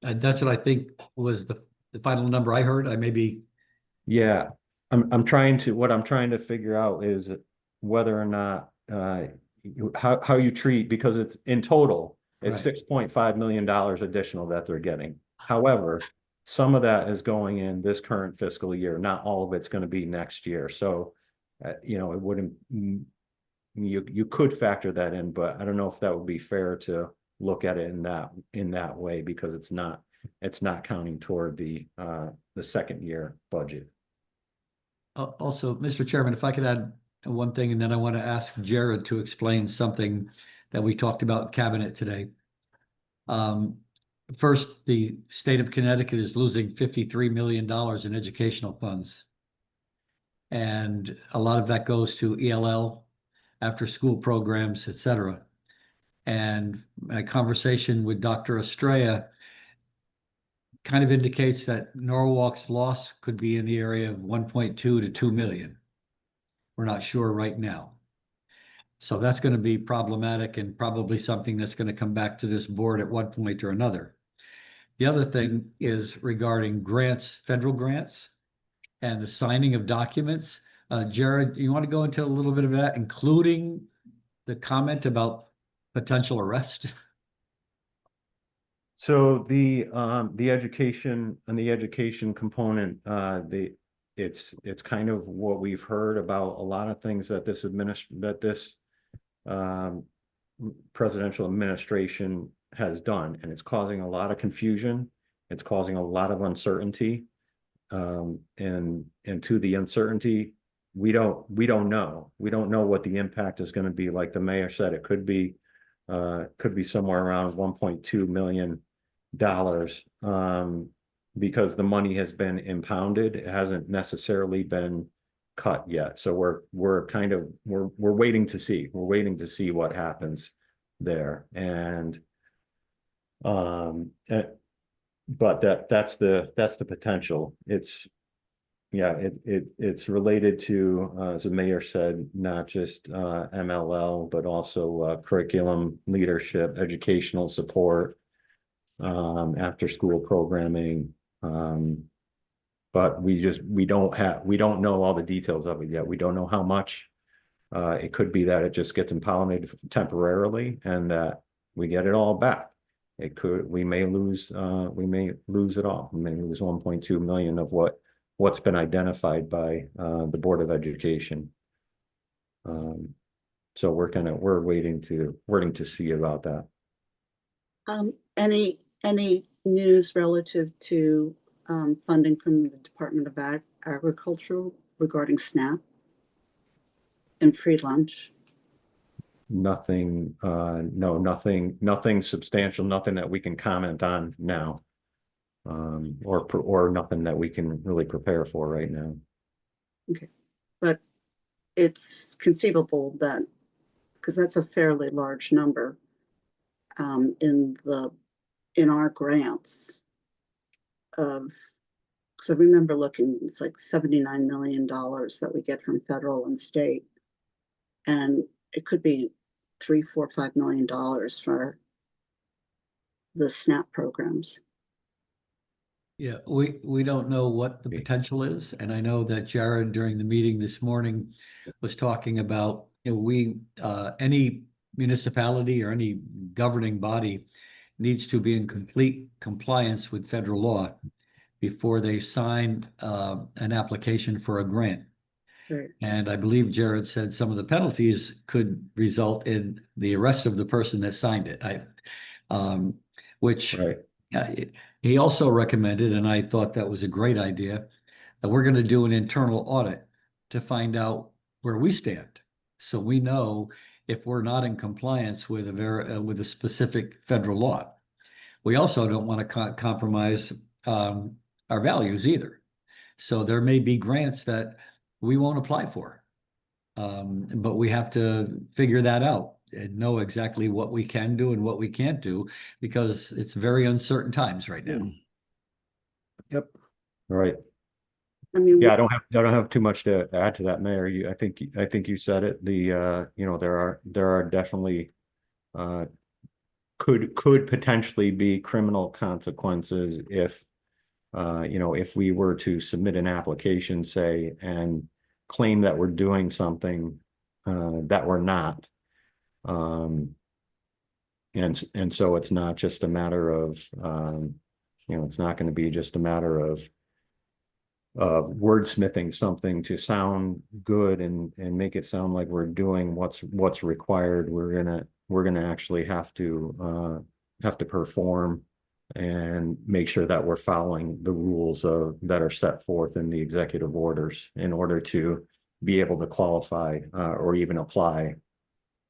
That's what I think was the final number I heard. I may be. Yeah, I'm trying to figure out is whether or not how you treat, because it's in total, it's Right. $6.5 million additional that they're getting. However, some of that is going in this current fiscal year. Not all of it's going to be next year. So, it wouldn't, you could factor that in, but I don't know if that would be fair to look at it in that way, because it's not counting toward the second year budget. Also, Mr. Chairman, if I could add one thing, and then I want to ask Jared to explain something that we talked about in cabinet today. First, the state of Connecticut is losing $53 million in educational funds. And a lot of that goes to ELL, after school programs, et cetera. And my conversation with Dr. Estrella kind of indicates that Norwalk's loss could be in the area of 1.2 to 2 million. We're not sure right now. So that's going to be problematic and probably something that's going to come back to this board at one point or another. The other thing is regarding grants, federal grants, and the signing of documents. Jared, you want to go into a little bit of that, including the comment about potential arrest? So the education and the education component, it's kind of what we've heard about a lot of things that this presidential administration has done, and it's causing a lot of confusion. It's causing a lot of uncertainty, and to the uncertainty, we don't know. We don't know what the impact is going to be. Like the mayor said, it could be somewhere around $1.2 million, because the money has been impounded. It hasn't necessarily been cut yet. So we're waiting to see. We're waiting to see what happens there. And but that's the potential. It's related to, as the mayor said, not just MLL, but also curriculum, leadership, educational support, after school programming. But we don't know all the details of it yet. We don't know how much. It could be that it just gets impounded temporarily and that we get it all back. We may lose it all. We may lose 1.2 million of what's been identified by the Board of Education. So we're waiting to see about that. Any news relative to funding from the Department of Agriculture regarding SNAP and free lunch? Nothing, no, nothing substantial, nothing that we can comment on now. Or nothing that we can really prepare for right now. Okay, but it's conceivable that, because that's a fairly large number in our grants of, because I remember looking, it's like $79 million that we get from federal and state, and it could be $3, $4, $5 million for the SNAP programs. Yeah, we don't know what the potential is, and I know that Jared during the meeting this morning was talking about, any municipality or any governing body needs to be in complete compliance with federal law before they sign an application for a grant. Right. And I believe Jared said some of the penalties could result in the arrest of the person that signed it. Which Right. he also recommended, and I thought that was a great idea, that we're going to do an internal audit to find out where we stand, so we know if we're not in compliance with a specific federal law. We also don't want to compromise our values either. So there may be grants that we won't apply for, but we have to figure that out and know exactly what we can do and what we can't do, because it's very uncertain times right now. Yep. Right. I mean, Yeah, I don't have too much to add to that, Mayor. I think you said it. There are definitely could potentially be criminal consequences if if we were to submit an application, say, and claim that we're doing something that we're not. And so it's not just a matter of it's not going to be just a matter of wordsmithing something to sound good and make it sound like we're doing what's required. We're gonna actually have to perform and make sure that we're following the rules that are set forth in the executive orders in order to be able to qualify or even apply.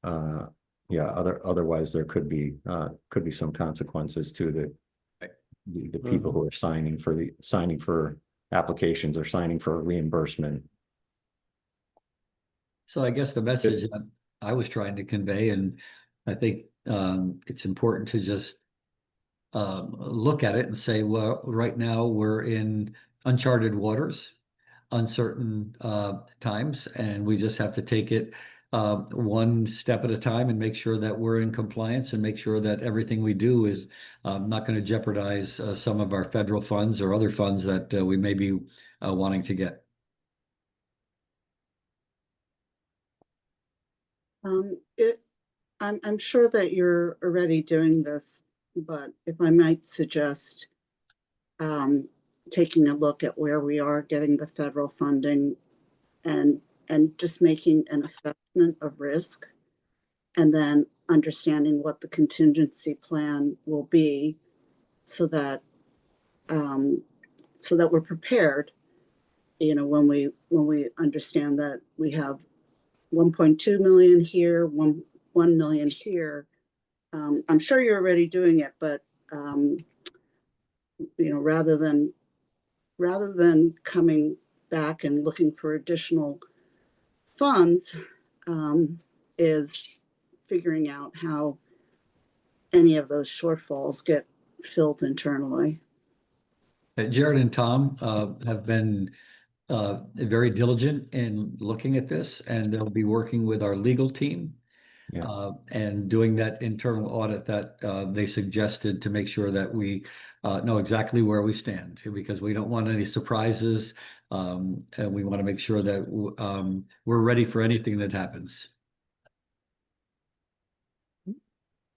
Otherwise there could be some consequences to the people who are signing for applications or signing for a reimbursement. So I guess the message that I was trying to convey, and I think it's important to just look at it and say, well, right now we're in uncharted waters, uncertain times, and we just have to take it one step at a time and make sure that we're in compliance and make sure that everything we do is not going to jeopardize some of our federal funds or other funds that we may be wanting to get. I'm sure that you're already doing this, but if I might suggest taking a look at where we are getting the federal funding and just making an assessment of risk, and then understanding what the contingency plan will be, so that we're prepared you know, when we understand that we have 1.2 million here, 1 million here. I'm sure you're already doing it, but you know, rather than coming back and looking for additional funds, is figuring out how any of those shortfalls get filled internally. Jared and Tom have been very diligent in looking at this, and they'll be working with our legal team and doing that internal audit that they suggested to make sure that we know exactly where we stand, because we don't want any surprises, and we want to make sure that we're ready for anything that happens.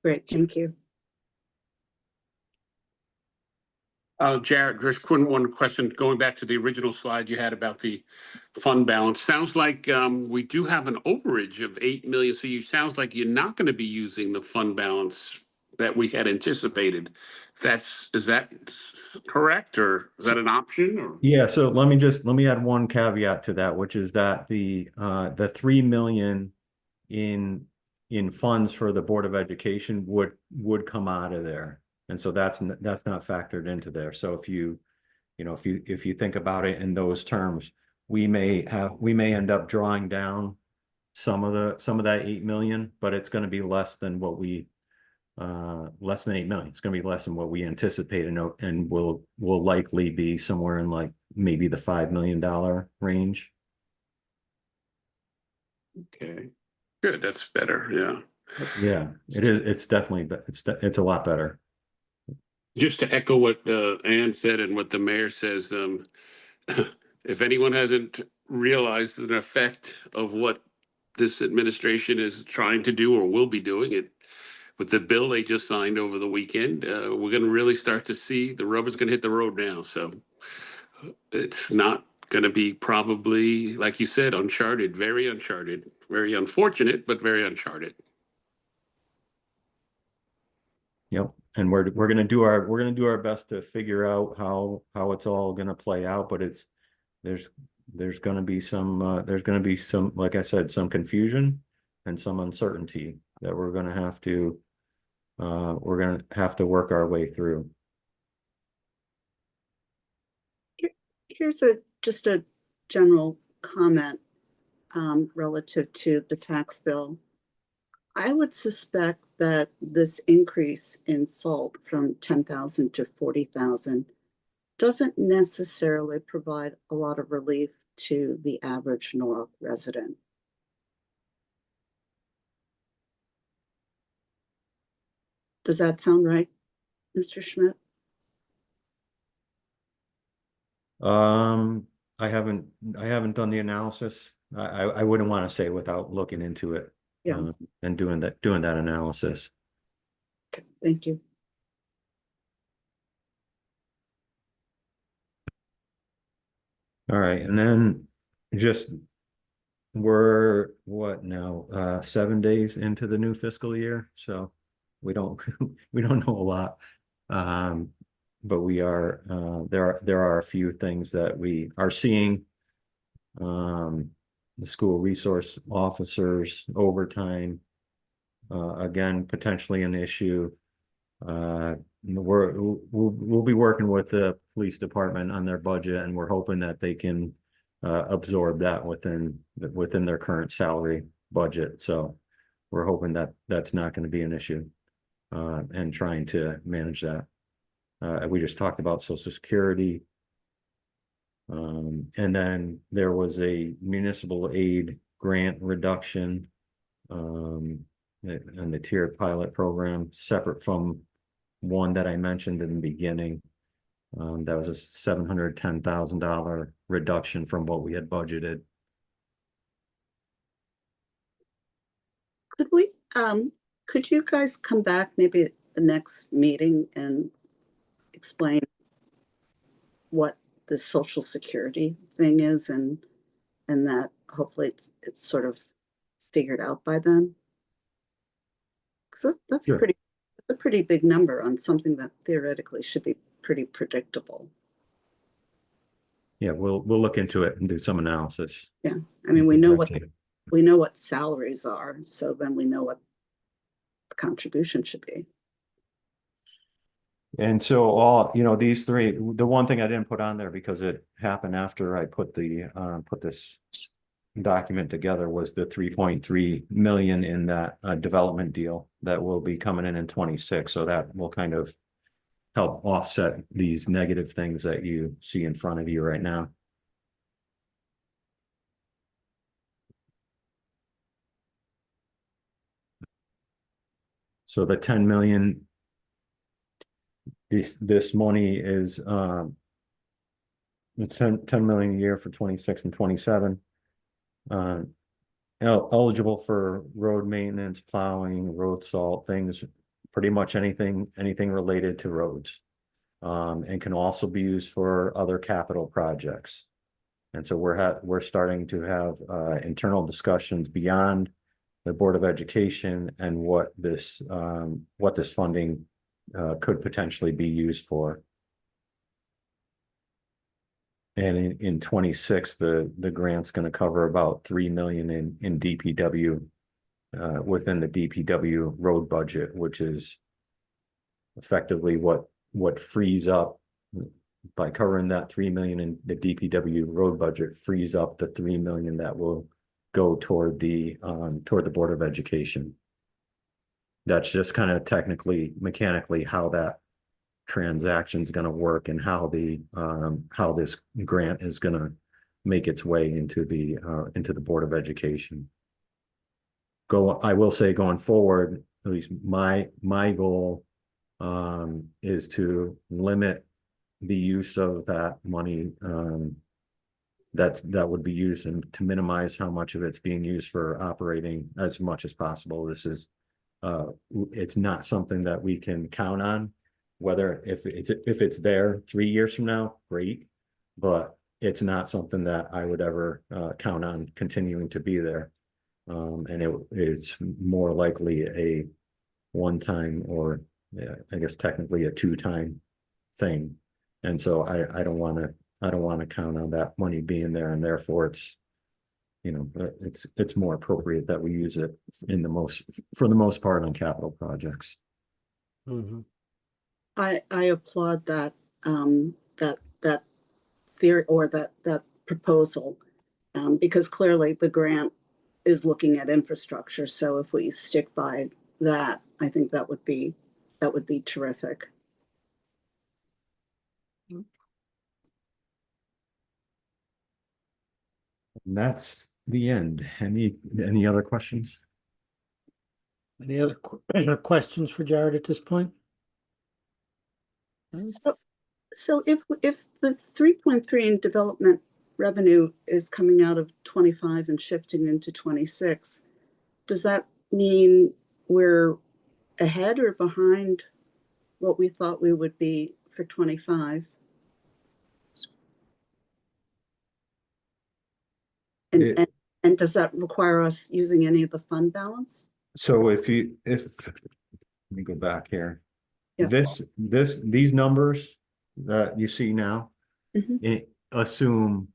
Great, thank you. Jared, just one question, going back to the original slide you had about the fund balance. Sounds like we do have an overage of 8 million. So sounds like you're not going to be using the fund balance that we had anticipated. Is that correct, or is that an option? Or? Yeah, so let me add one caveat to that, which is that the 3 million in funds for the Board of Education would come out of there. And so that's not factored into there. So if you think about it in those terms, we may end up drawing down some of that 8 million, but it's going to be less than what we less than 8 million. It's going to be less than what we anticipate, and will likely be somewhere in like maybe the $5 million range. Okay, good. That's better. Yeah. Yeah, it is. It's definitely, it's a lot better. Just to echo what Ann said and what the mayor says, if anyone hasn't realized an effect of what this administration is trying to do or will be doing it with the bill they just signed over the weekend, we're going to really start to see the rubber's going to hit the road now. So it's not going to be, probably, like you said, uncharted, very unfortunate, but very uncharted. Yep. And we're gonna do our best to figure out how it's all gonna play out, but there's gonna be some like I said, some confusion and some uncertainty that we're gonna have to work our way through. Here's just a general comment relative to the tax bill. I would suspect that this increase in SALT from 10,000 to 40,000 doesn't necessarily provide a lot of relief to the average Norwalk resident. Does that sound right, Mr. Schmidt? I haven't done the analysis. I wouldn't want to say without looking into it. Yeah. And doing that analysis. Okay, thank you. All right, and then we're what now? 7 days into the new fiscal year, so we don't know a lot. But we are there are a few things that we are seeing. The school resource officers overtime, again, potentially an issue. We'll be working with the police department on their budget, and we're hoping that they can absorb that within their current salary budget. So we're hoping that that's not going to be an issue, and trying to manage that. We just talked about Social Security. And then there was a municipal aid grant reduction and the tiered pilot program, separate from one that I mentioned in the beginning. That was a $710,000 reduction from what we had budgeted. Could you guys come back maybe at the next meeting and explain what the Social Security thing is, and that hopefully it's sort of figured out by then? Because that's Sure. a pretty big number on something that theoretically should be pretty predictable. Yeah, we'll look into it and do some analysis. Yeah, I mean, we know what salaries are, so then we know what the contribution should be. And so all, these three, the one thing I didn't put on there because it happened after I put this document together was the 3.3 million in that development deal that will be coming in 26. So that will kind of help offset these negative things that you see in front of you right now. So the 10 million, this money is it's 10 million a year for 26 and 27. Eligible for road maintenance, plowing, road salt, things, pretty much anything related to roads. And can also be used for other capital projects. And so we're starting to have internal discussions beyond the Board of Education and what this funding could potentially be used for. And in 26, the grant's going to cover about 3 million in DPW within the DPW road budget, which is effectively what frees up by covering that 3 million in the DPW road budget, frees up the 3 million that will go toward the Board of Education. That's just kind of technically, mechanically how that transaction is going to work and how this grant is going to make its way into the Board of Education. I will say going forward, at least my goal is to limit the use of that money that would be used and to minimize how much of it's being used for operating as much as possible. This is it's not something that we can count on, whether if it's there 3 years from now, great, but it's not something that I would ever count on continuing to be there. And it's more likely a one-time or I guess technically a two-time thing. And so I don't want to count on that money being there, and therefore it's more appropriate that we use it for the most part on capital projects. Mm-hmm. I applaud that that theory or that proposal, because clearly the grant is looking at infrastructure. So if we stick by that, I think that would be terrific. And that's the end. Any other questions? Any other questions for Jared at this point? So if the 3.3 in development revenue is coming out of 25 and shifting into 26, does that mean we're ahead or behind what we thought we would be for 25? And does that require us using any of the fund balance? So let me go back here. Yeah. These numbers that you see now, Mhm. assume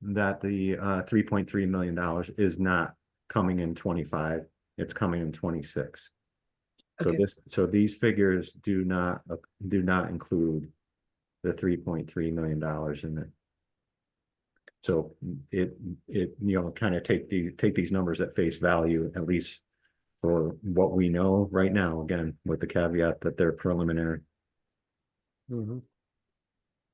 that the $3.3 million is not coming in 25, it's coming in 26. Okay. So these figures do not include the $3.3 million in it. So it kind of take these numbers at face value, at least for what we know right now, again, with the caveat that they're preliminary. Mm-hmm.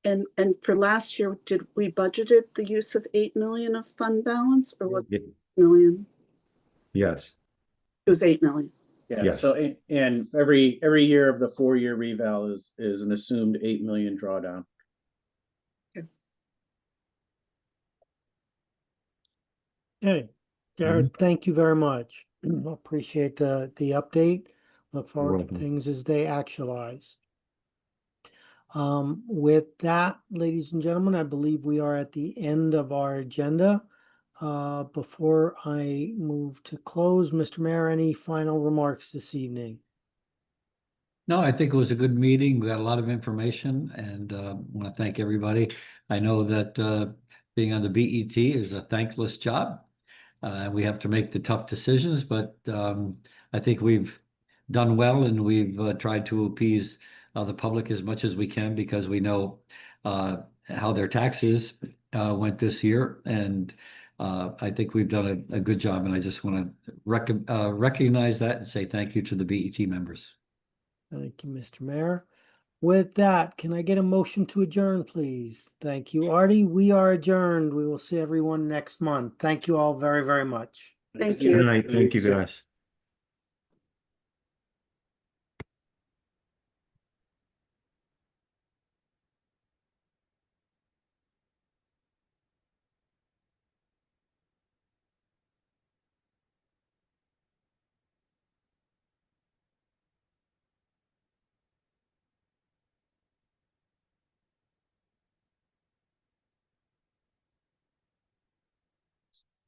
And for last year, did we budgeted the use of 8 million of fund balance, or was it 8 million? Yes. It was 8 million. Yeah, Yes. so and every year of the 4-year reval is an assumed 8 million drawdown. Okay, Jared, thank you very much. Appreciate the update. Look forward to welcome. things as they actualize. With that, ladies and gentlemen, I believe we are at the end of our agenda. Before I move to close, Mr. Mayor, any final remarks this evening? No, I think it was a good meeting. We got a lot of information and want to thank everybody. I know that being on the BET is a thankless job. We have to make the tough decisions, but I think we've done well and we've tried to appease the public as much as we can because we know how their taxes went this year. And I think we've done a good job. And I just want to recognize that and say thank you to the BET members. Thank you, Mr. Mayor. With that, can I get a motion to adjourn, please? Thank you, Artie. We are adjourned. We will see everyone next month. Thank you all very, very much. Thank Good you. night. Thank you, guys.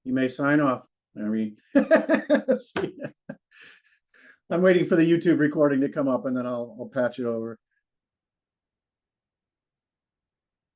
You may sign off. I'm waiting for the YouTube recording to come up and then I'll patch it over.